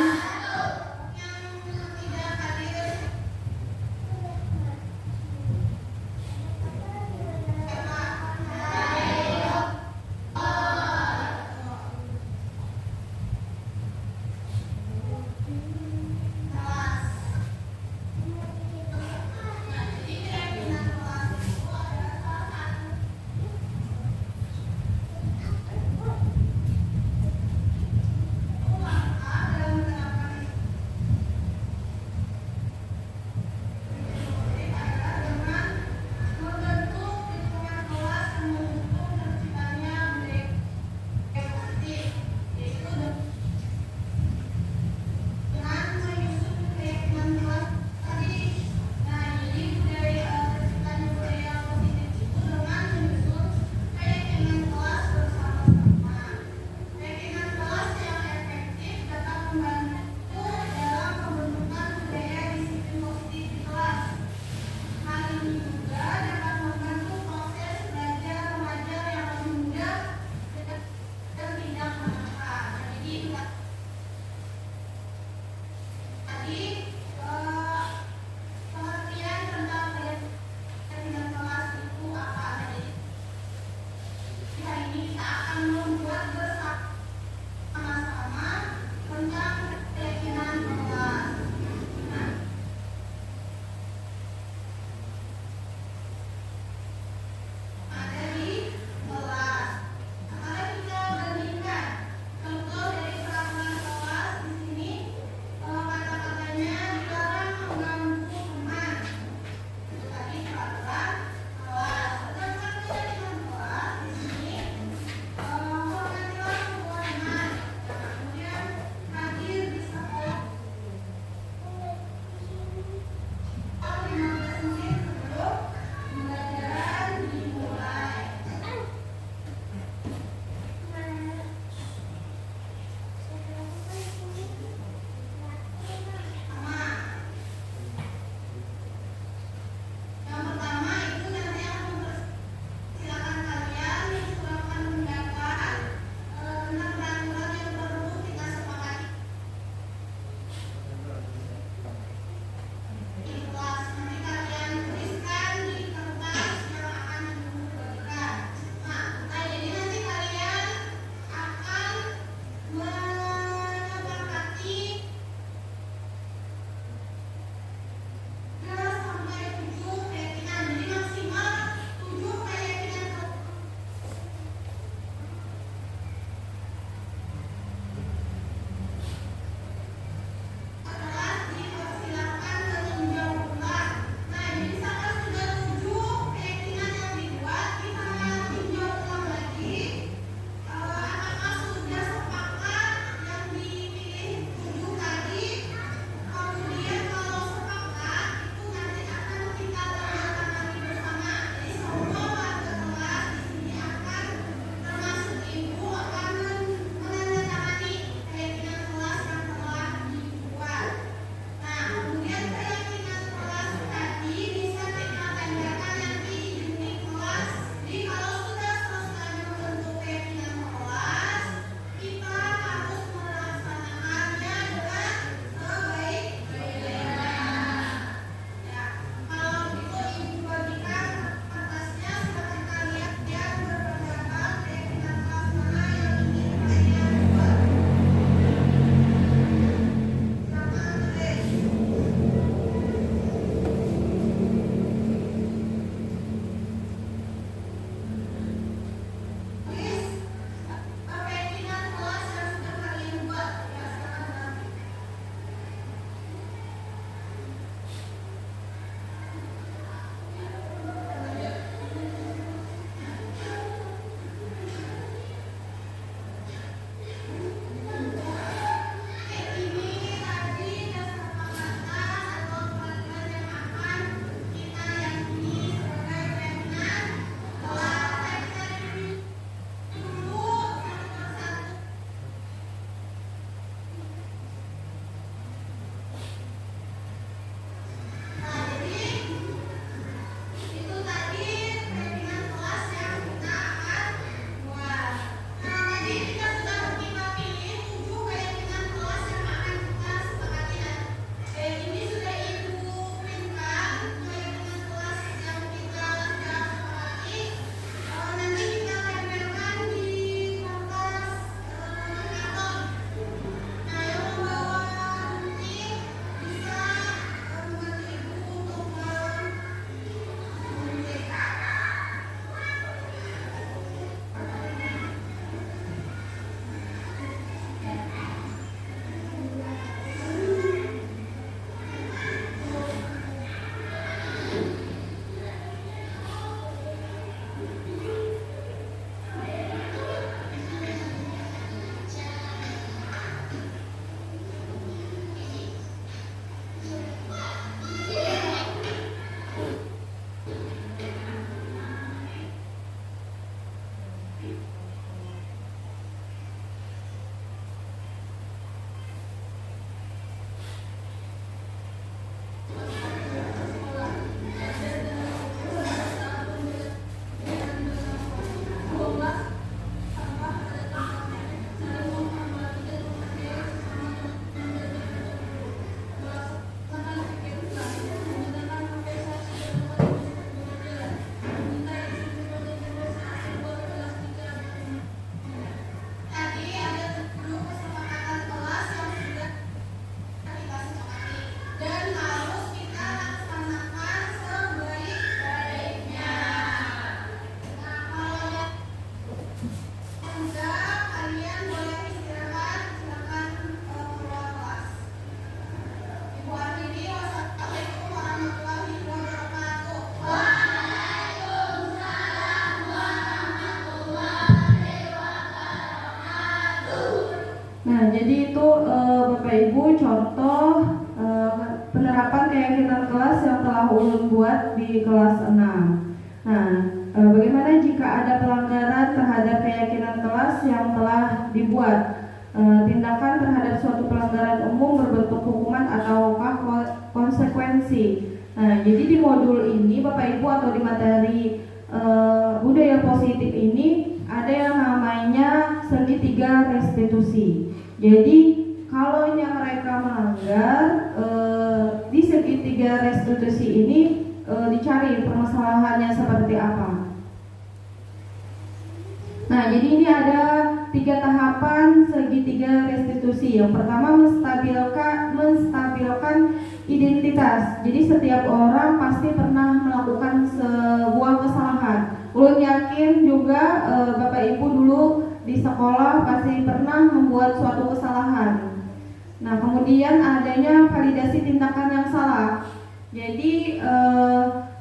jadi itu Bapak Ibu contoh penerapan keyakinan kelas yang telah ulun buat di kelas 6. Nah, bagaimana jika ada pelanggaran terhadap keyakinan kelas yang telah dibuat? Tindakan terhadap suatu pelanggaran umum berbentuk hukuman ataukah konsekuensi. Nah, jadi di modul ini Bapak Ibu atau di materi budaya positif ini ada yang namanya segitiga restitusi. Jadi kalau mereka melanggar di segitiga restitusi ini dicari permasalahannya seperti apa. Nah, jadi ini ada 3 tahapan segitiga restitusi. Yang pertama menstabilkan identitas. Jadi setiap orang pasti pernah melakukan sebuah kesalahan. Ulun yakin juga Bapak Ibu dulu di sekolah pasti pernah membuat suatu kesalahan. Nah, kemudian adanya validasi tindakan yang salah. Jadi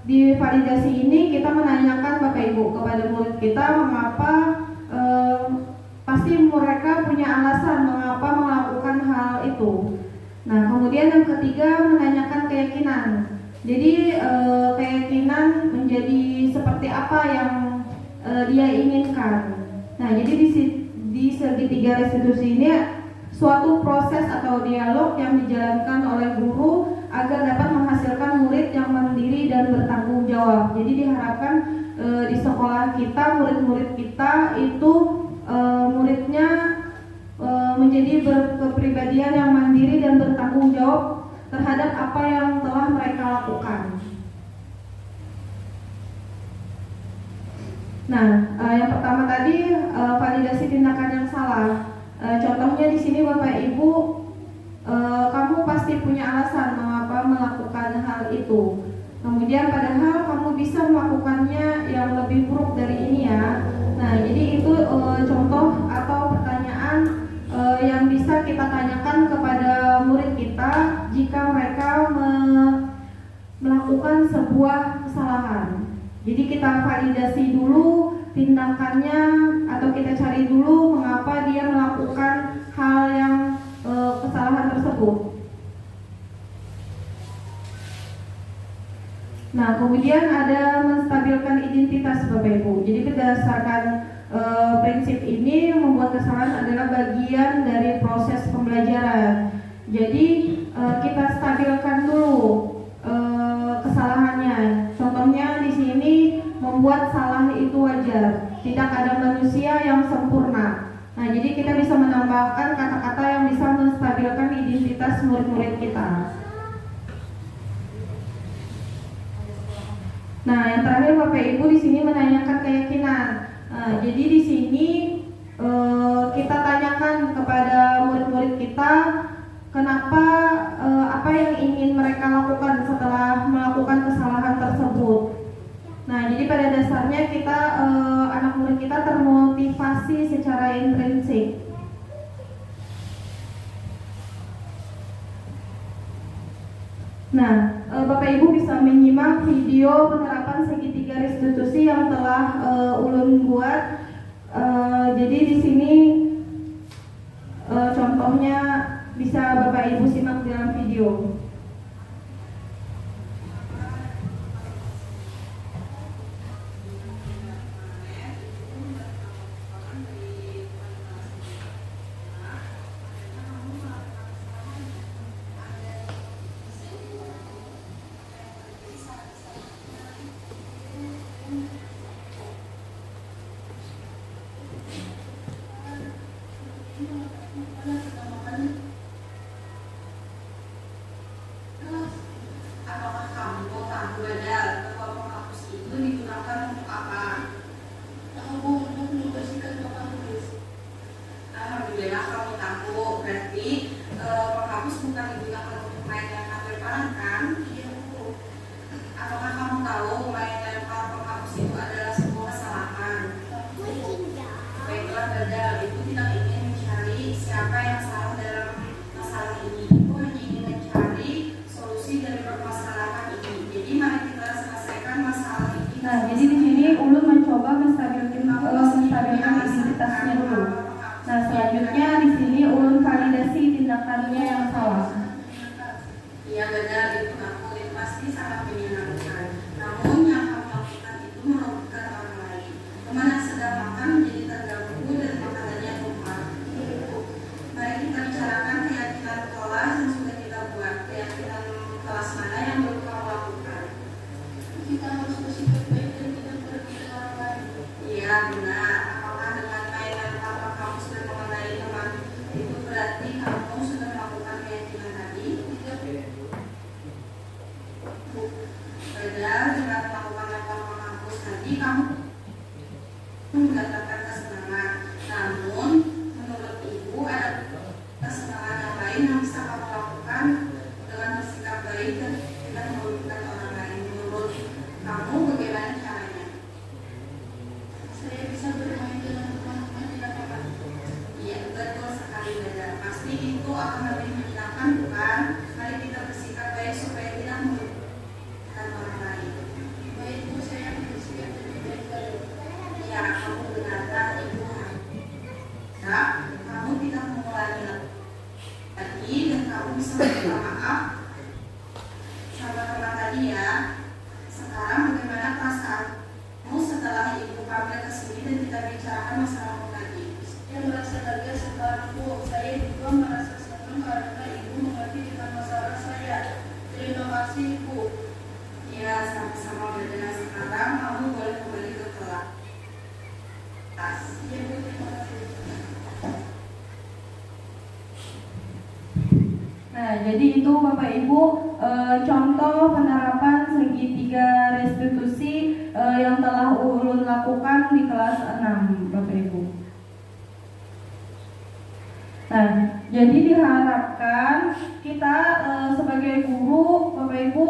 di validasi ini kita menanyakan Bapak Ibu kepada murid kita mengapa pasti mereka punya alasan mengapa melakukan hal itu. Nah, kemudian yang ketiga menanyakan keyakinan. Jadi keyakinan menjadi seperti apa yang dia inginkan. Nah, jadi di segitiga restitusi ini suatu proses atau dialog yang dijalankan oleh guru agar dapat menghasilkan murid yang mandiri dan bertanggung jawab. Jadi diharapkan di sekolah kita, murid-murid kita itu muridnya menjadi berkepribadian yang mandiri dan bertanggung jawab terhadap apa yang telah mereka lakukan. Nah, yang pertama tadi validasi tindakan yang salah. Contohnya di sini Bapak Ibu, kamu pasti punya alasan mengapa melakukan hal itu. Kemudian padahal kamu bisa melakukannya yang lebih buruk dari ini ya. Nah, jadi itu contoh atau pertanyaan yang bisa kita tanyakan kepada murid kita jika mereka melakukan sebuah kesalahan. Jadi kita validasi dulu tindakannya atau kita cari dulu mengapa dia melakukan hal yang kesalahan tersebut. Nah, kemudian ada menstabilkan identitas Bapak Ibu. Jadi berdasarkan prinsip ini membuat kesalahan adalah bagian dari proses pembelajaran. Jadi kita stabilkan dulu kesalahannya. Contohnya di sini membuat salah itu wajar. Tidak ada manusia yang sempurna. Nah, jadi kita bisa menambahkan kata-kata yang bisa menstabilkan identitas murid-murid kita. Nah, yang terakhir Bapak Ibu di sini menanyakan keyakinan. Jadi di sini kita tanyakan kepada murid-murid kita kenapa apa yang ingin mereka lakukan setelah melakukan kesalahan tersebut. Nah, jadi pada dasarnya kita anak murid kita termotivasi secara intrinsik. Nah, Bapak Ibu bisa menyimak video penerapan segitiga restitusi yang telah ulun buat. Jadi di sini contohnya bisa Bapak Ibu simak dalam video. benar itu kamu itu pasti sangat menyenangkan. Namun yang kamu lakukan itu merugikan orang lain. Teman yang sedang makan menjadi terganggu dan makanannya tumpah. Mari kita bicarakan keyakinan kelas yang sudah kita buat. Keyakinan kelas mana yang belum kamu lakukan? Kita harus bersikap baik dan tidak merugikan orang lain. Iya benar. Apakah dengan mainan tanpa kamu sudah mengenali teman itu berarti kamu sudah melakukan keyakinan tadi? Tidak. Padahal dengan melakukan lapor kampus tadi kamu mendapatkan kesenangan. Namun menurut ibu ada kesenangan yang lain yang bisa kamu lakukan dengan bersikap baik dan tidak merugikan orang lain. Menurut kamu bagaimana caranya? Saya bisa bermain dengan teman-teman di lapangan. Iya betul sekali Beda. Pasti itu akan lebih menyenangkan bukan? Mari kita bersikap baik supaya tidak merugikan orang lain. Baik Bu, saya bersikap lebih baik lagi. Ya, kamu benarkan Ibu. Ya, kamu tidak mengulangi lagi dan kamu bisa minta maaf sama teman tadi ya. Sekarang bagaimana perasaanmu setelah Ibu panggil ke sini dan kita bicarakan masalahmu tadi? Saya merasa lega sekarang Bu. Saya juga merasa senang karena Ibu mengerti dengan masalah saya. Terima kasih Bu. Ya, sama-sama Beda. Sekarang kamu boleh kembali ke kelas. Ya Bu, terima kasih. Nah, jadi itu Bapak Ibu contoh penerapan segitiga restitusi yang telah Ulun lakukan di kelas 6 Bapak Ibu. Nah, jadi diharapkan kita sebagai guru Bapak Ibu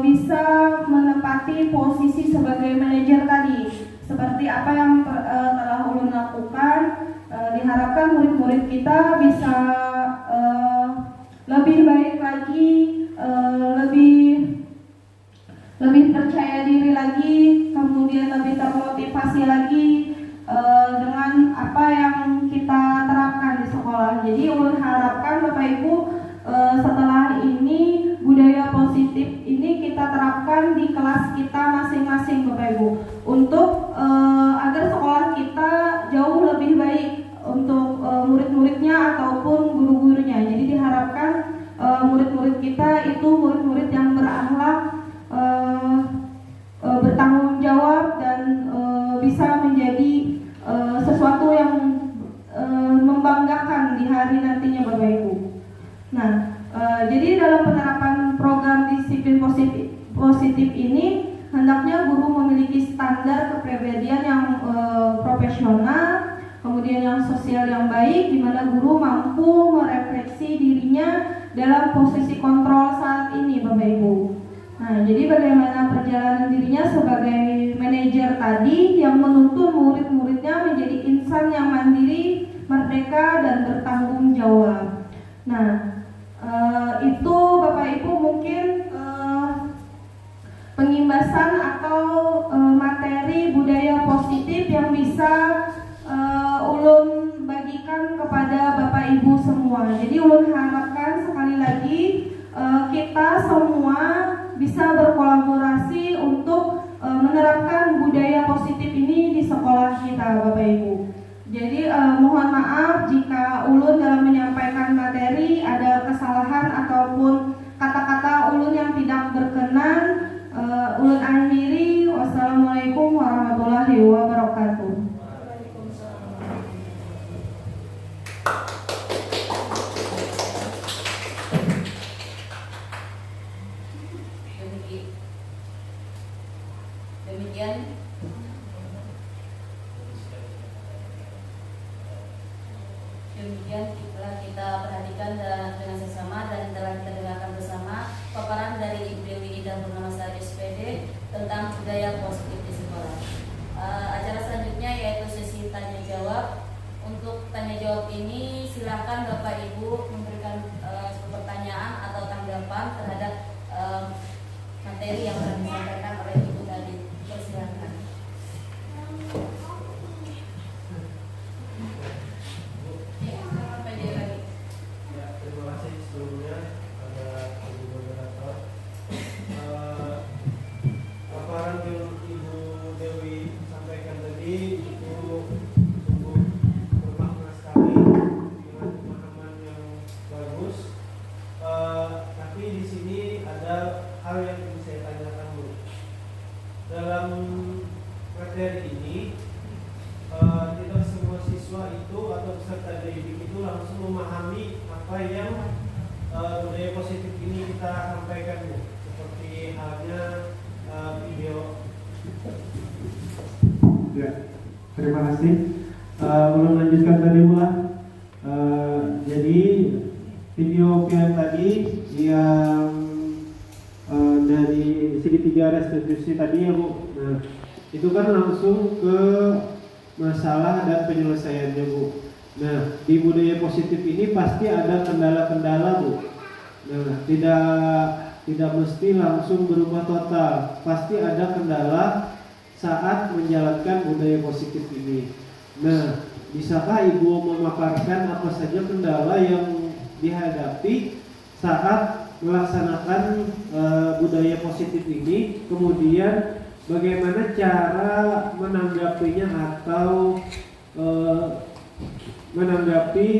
bisa menempati posisi sebagai manajer tadi. Seperti apa yang telah Ulun lakukan, diharapkan murid-murid kita bisa lebih baik lagi, lebih percaya diri lagi, kemudian lebih termotivasi lagi dengan apa yang kita terapkan di sekolah. Jadi Ulun harapkan Bapak Ibu setelah ini budaya positif ini kita terapkan di kelas kita masing-masing Bapak Ibu untuk agar sekolah kita jauh lebih baik untuk murid-muridnya ataupun guru-gurunya. Jadi diharapkan murid-murid kita itu murid-murid yang berakhlak, bertanggung jawab dan bisa menjadi sesuatu yang membanggakan di hari nantinya Bapak Ibu. Nah, jadi dalam penerapan program disiplin positif ini hendaknya guru memiliki standar kepribadian yang profesional, kemudian yang sosial yang baik, di mana guru mampu merefleksi dirinya dalam posisi kontrol saat ini Bapak Ibu. Nah, jadi bagaimana perjalanan dirinya sebagai manajer tadi yang menuntun murid-muridnya menjadi insan yang mandiri, merdeka, dan bertanggung jawab. Nah, itu Bapak Ibu mungkin pengimbasan atau materi budaya positif yang bisa Ulun bagikan kepada Bapak Ibu semua. Jadi Ulun harapkan sekali lagi kita semua bisa berkolaborasi untuk menerapkan budaya positif ini di sekolah kita Bapak Ibu. Jadi mohon maaf jika Ulun dalam menyampaikan materi ada kesalahan ataupun kata-kata Ulun yang tidak berkenan. Ulun akhiri. Wassalamualaikum warahmatullahi wabarakatuh. Demikian telah kita perhatikan dengan sesama dan telah kita dengarkan bersama paparan dari Ibu Dewi Indah Purnamasari SPD tentang budaya positif di sekolah. Acara selanjutnya yaitu sesi tanya jawab. Untuk tanya jawab ini silakan Bapak Ibu memberikan pertanyaan atau tanggapan terhadap materi yang telah disampaikan oleh Ibu tadi. Persilakan. Ya, terima kasih sebelumnya pada Ibu ada hal yang ingin saya tanyakan Bu. Dalam materi ini tidak semua siswa itu atau peserta didik itu langsung memahami apa yang budaya positif ini kita sampaikan Bu. Seperti halnya video. Ya, terima kasih. Belum lanjutkan tadi pula. Jadi video yang tadi yang dari segitiga restitusi tadi ya Bu. Nah, itu kan langsung ke masalah dan penyelesaiannya Bu. Nah, di budaya positif ini pasti ada kendala-kendala Bu. Nah, tidak mesti langsung berubah total. Pasti ada kendala saat menjalankan budaya positif ini. Nah, bisakah Ibu memaparkan apa saja kendala yang dihadapi saat melaksanakan budaya positif ini, kemudian bagaimana cara menanggapinya atau menanggapi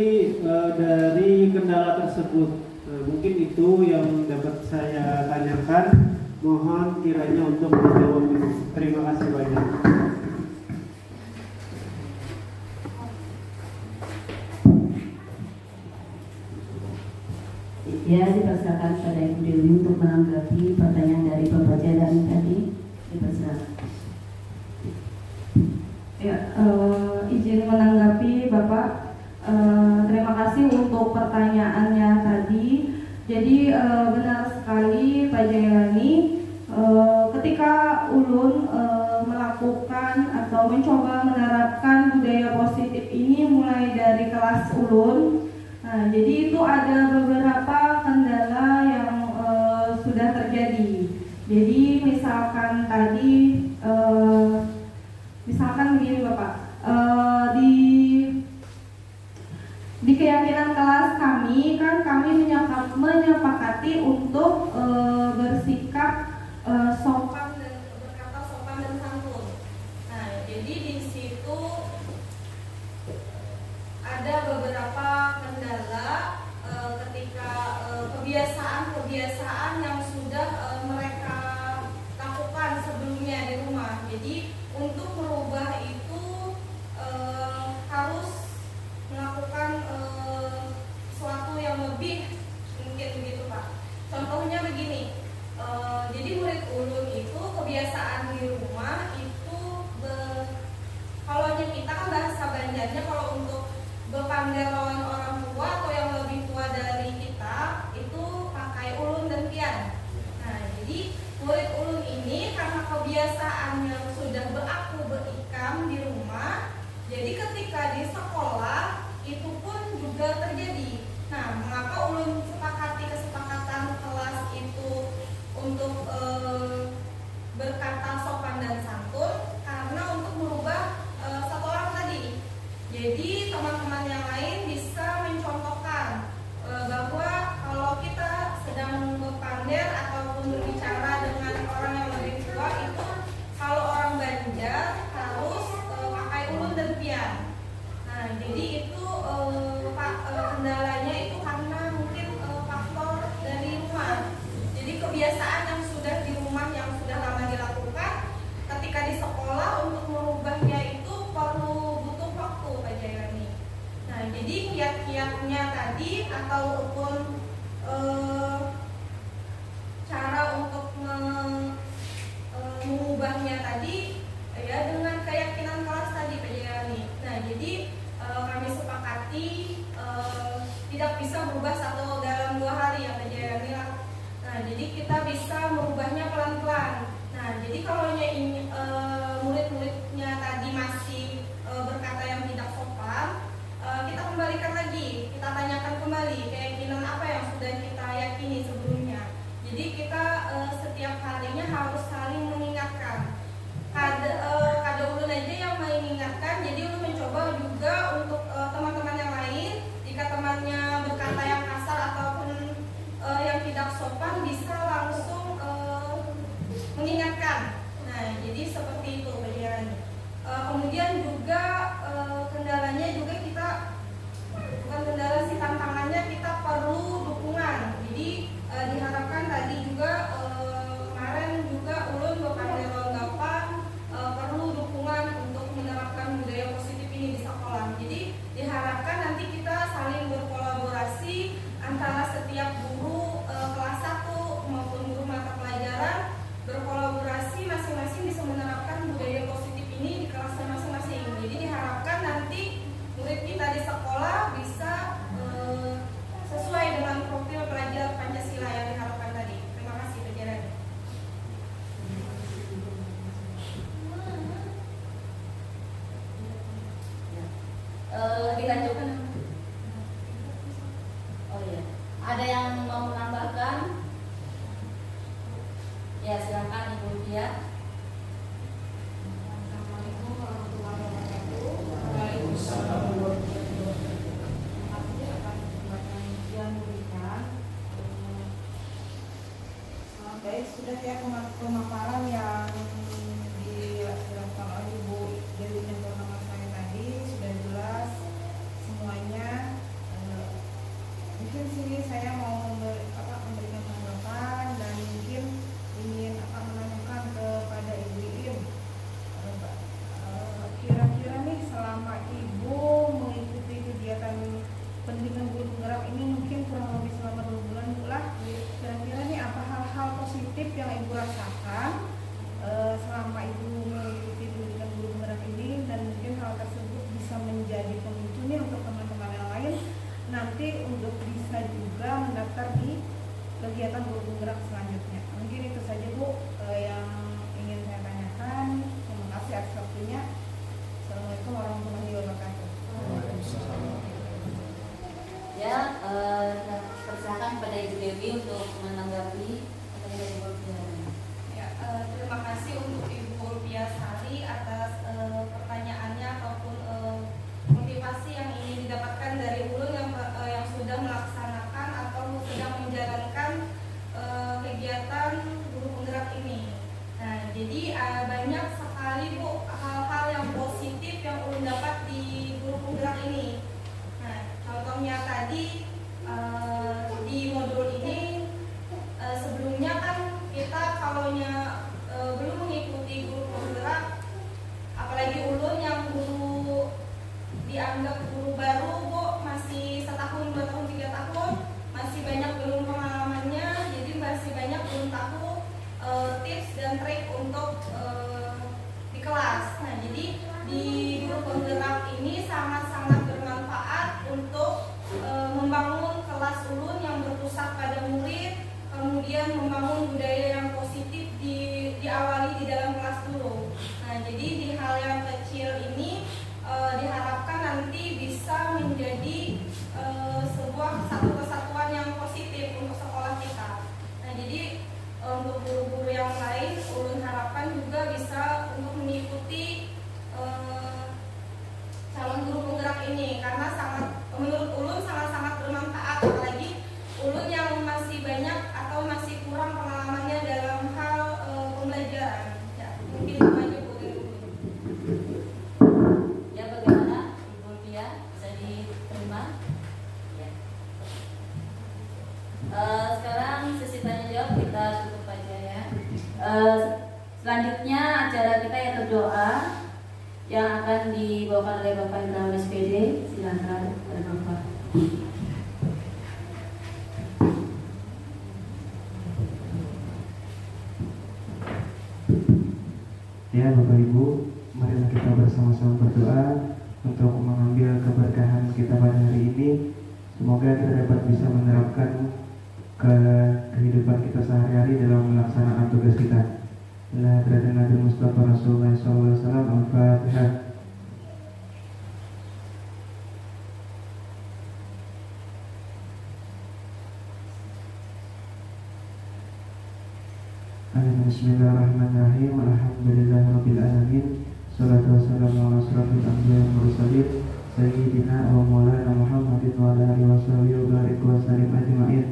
dari kendala tersebut? Nah, mungkin itu yang dapat saya tanyakan. Mohon kiranya untuk menjawab itu. Terima kasih banyak. Ya, dipersilakan pada Ibu Dewi untuk menanggapi pertanyaan dari Bapak Jadani tadi. Dipersilakan. Ya, izin menanggapi Bapak. Terima kasih untuk pertanyaannya tadi. Jadi benar sekali Pak Jayani, ketika Ulun melakukan atau mencoba menerapkan budaya positif ini mulai dari kelas Ulun. Nah, jadi itu ada beberapa kendala yang sudah terjadi. Jadi misalkan tadi, misalkan begini Bapak, di keyakinan kelas kami kan kami menyepakati untuk bersikap sopan dan berkata sopan dan santun. Nah, jadi di situ ada beberapa kendala ketika kebiasaan-kebiasaan yang sudah mereka lakukan sebelumnya di rumah. Jadi untuk merubah itu harus melakukan sesuatu yang lebih, mungkin begitu Pak. Contohnya begini, jadi murid ulun itu kebiasaan di rumah itu kalau kita kan bahasa Banjarnya kalau untuk berpanggil lawan orang tua atau yang lebih tua dari kita itu pakai ulun dan pian. Nah, jadi murid ulun ini karena kebiasaan yang sudah berikam di rumah, jadi ketika di sekolah itu pun juga terjadi. Nah, mengapa ulun sepakati kesepakatan kelas itu untuk berkata sopan dan santun? Karena untuk merubah satu orang tadi. Jadi teman-teman yang lain bisa mencontohkan bahwa kalau kita sedang berpander ataupun berbicara dengan orang yang lebih tua itu kalau orang Banjar harus pakai ulun dan pian. Nah, jadi itu kendalanya itu karena mungkin faktor dari rumah. Jadi kebiasaan yang sudah di rumah yang sudah lama dilakukan, ketika di sekolah untuk merubahnya itu perlu butuh waktu Pak Jayani. Nah, jadi kiat-kiatnya tadi ataupun cara untuk mengubahnya tadi ya dengan keyakinan kelas tadi Pak Jayani. Nah, jadi kami sepakati tidak bisa berubah dalam 2 hari ya Pak Jayani. Nah, jadi kita bisa merubahnya pelan-pelan. Nah, jadi kalau ini murid-muridnya tadi masih berkata yang tidak sopan, kita kembalikan lagi, kita tanyakan kembali keyakinan apa yang sudah kita yakini sebelumnya. Jadi kita setiap harinya harus saling mengingatkan. Kada ulun aja yang mengingatkan, jadi ulun mencoba juga untuk teman-teman yang lain, jika temannya berkata yang kasar ataupun yang tidak sopan bisa langsung mengingatkan. Nah, jadi seperti Ulpiah. Assalamualaikum warahmatullahi wabarakatuh. Waalaikumsalam. Terima kasih atas kesempatan yang diberikan. Baik, sudah ya pemaparan yang dilakukan oleh Ibu Dewi Purnama saya tadi sudah jelas semuanya. Mungkin sini saya mau memberikan tanggapan dan mungkin ingin menanyakan kepada Ibu Iim. Kira-kira nih selama Ibu mengikuti kegiatan pendidikan guru penggerak ini mungkin kurang lebih selama 2 bulan lah. Kira-kira nih apa hal-hal positif yang Ibu rasakan selama Ibu mengikuti pendidikan guru penggerak ini, dan mungkin hal tersebut bisa menjadi pemicu nih untuk teman-teman yang lain nanti untuk bisa juga mendaftar di kegiatan guru penggerak selanjutnya. Mungkin itu saja Bu yang ingin saya tanyakan. Terima kasih atas waktunya. Assalamualaikum warahmatullahi wabarakatuh. Ya, persilakan pada Ibu Dewi untuk menanggapi pertanyaan dari Ibu Ulpiah. Ya, terima kasih untuk Ibu Ulpiah Sari atas pertanyaannya ataupun motivasi yang ingin didapatkan dari Ulun yang sudah melaksanakan atau sedang menjalankan kegiatan guru penggerak ini. Nah, jadi banyak sekali Bu hal-hal yang positif yang Ulun dapat di guru penggerak ini. Nah, contohnya tadi di modul ini sebelumnya kan kita kalaunya belum mengikuti guru penggerak, apalagi Ulun yang guru dianggap guru baru Bu, masih 1 tahun, 2 tahun, 3 tahun, masih banyak belum pengalamannya, jadi masih banyak belum tahu tips dan trik untuk di kelas. Nah, jadi di guru penggerak ini sangat-sangat bermanfaat untuk membangun kelas Ulun yang berpusat pada murid, kemudian membangun budaya yang positif diawali di dalam kelas dulu. Nah, jadi di hal yang kecil ini diharapkan nanti bisa menjadi sebuah satu kesatuan yang positif untuk sekolah kita. Nah, jadi untuk guru-guru yang lain, Ulun harapkan juga bisa untuk mengikuti calon guru penggerak ini, karena menurut Ulun sangat-sangat bermanfaat, apalagi Ulun yang masih banyak atau masih kurang pengalamannya dalam hal pembelajaran. Ya, mungkin itu aja Bu dari Ulun. Ya, bagaimana Ibu Ulpiah, bisa diterima? Ya. Sekarang sesi tanya jawab kita tutup aja ya. Selanjutnya acara kita yaitu doa yang akan dibawakan oleh Bapak Indra SPD. Silakan oleh Bapak. Ya Bapak Ibu, marilah kita bersama-sama berdoa untuk mengambil keberkahan kita pada hari ini. Semoga kita dapat bisa menerapkan ke kehidupan kita sehari-hari dalam melaksanakan tugas kita. La Nabi Mustafa Rasulullah SAW. Al-Fatihah. Bismillahirrahmanirrahim. Alhamdulillahirabbil alamin. Shalatu wassalamu ala asyrafil anbiya'i wal mursalin sayyidina wa maulana Muhammadin wa ala alihi washabihi wa barik wa sallim ajma'in.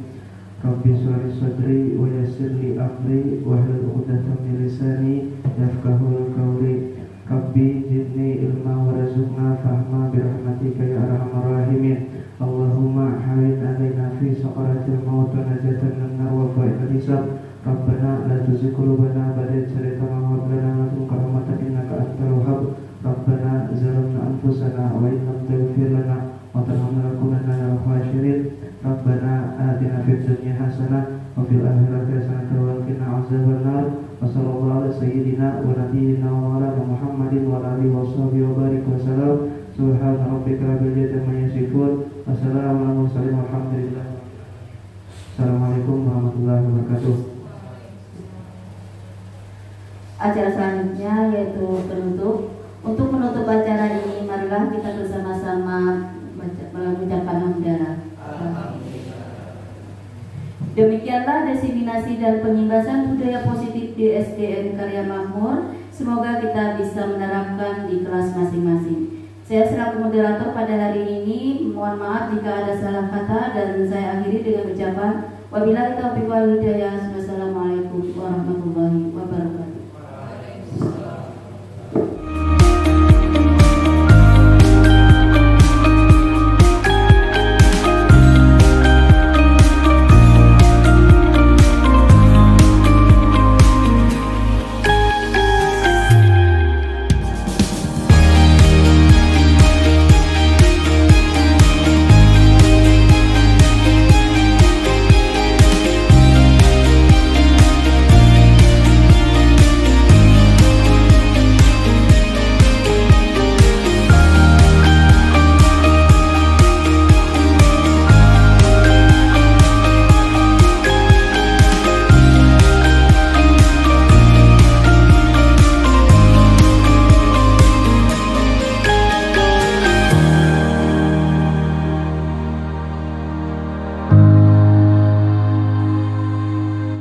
Rabbi shrah li sadri wa yassir li amri wahlul 'uqdatam min lisani yafqahu qawli. Rabbi zidni ilma warzuqna fahma birahmatika ya arhamar rahimin. Allahumma hawin alaina fi saqaratil maut wa najatan minan nar wa fa'il hisab. Rabbana la tuzigh qulubana ba'da idh hadaytana wa hab lana min ladunka rahmatan innaka antal wahhab. Rabbana zalamna anfusana wa in lam taghfir lana wa tarhamna lanakunanna minal khasirin. Rabbana atina fid dunya hasanah wa fil akhirati hasanah wa qina adzabannar. Wa sallallahu ala sayyidina wa nabiyyina wa maulana Muhammadin wa alihi washabihi wa barik wa sallam. Subhana rabbika rabbil izzati amma yasifun. Wassalamu ala mursalin walhamdulillah. Assalamualaikum warahmatullahi wabarakatuh. Acara selanjutnya yaitu penutup. Untuk menutup acara ini, marilah kita bersama-sama mengucapkan hamdalah. Demikianlah diseminasi dan pengimbasan budaya positif di SDN Karya Makmur. Semoga kita bisa menerapkan di kelas masing-masing. Saya selaku moderator pada hari ini, mohon maaf jika ada salah kata, dan saya akhiri dengan ucapan wabillahi taufiq wal hidayah.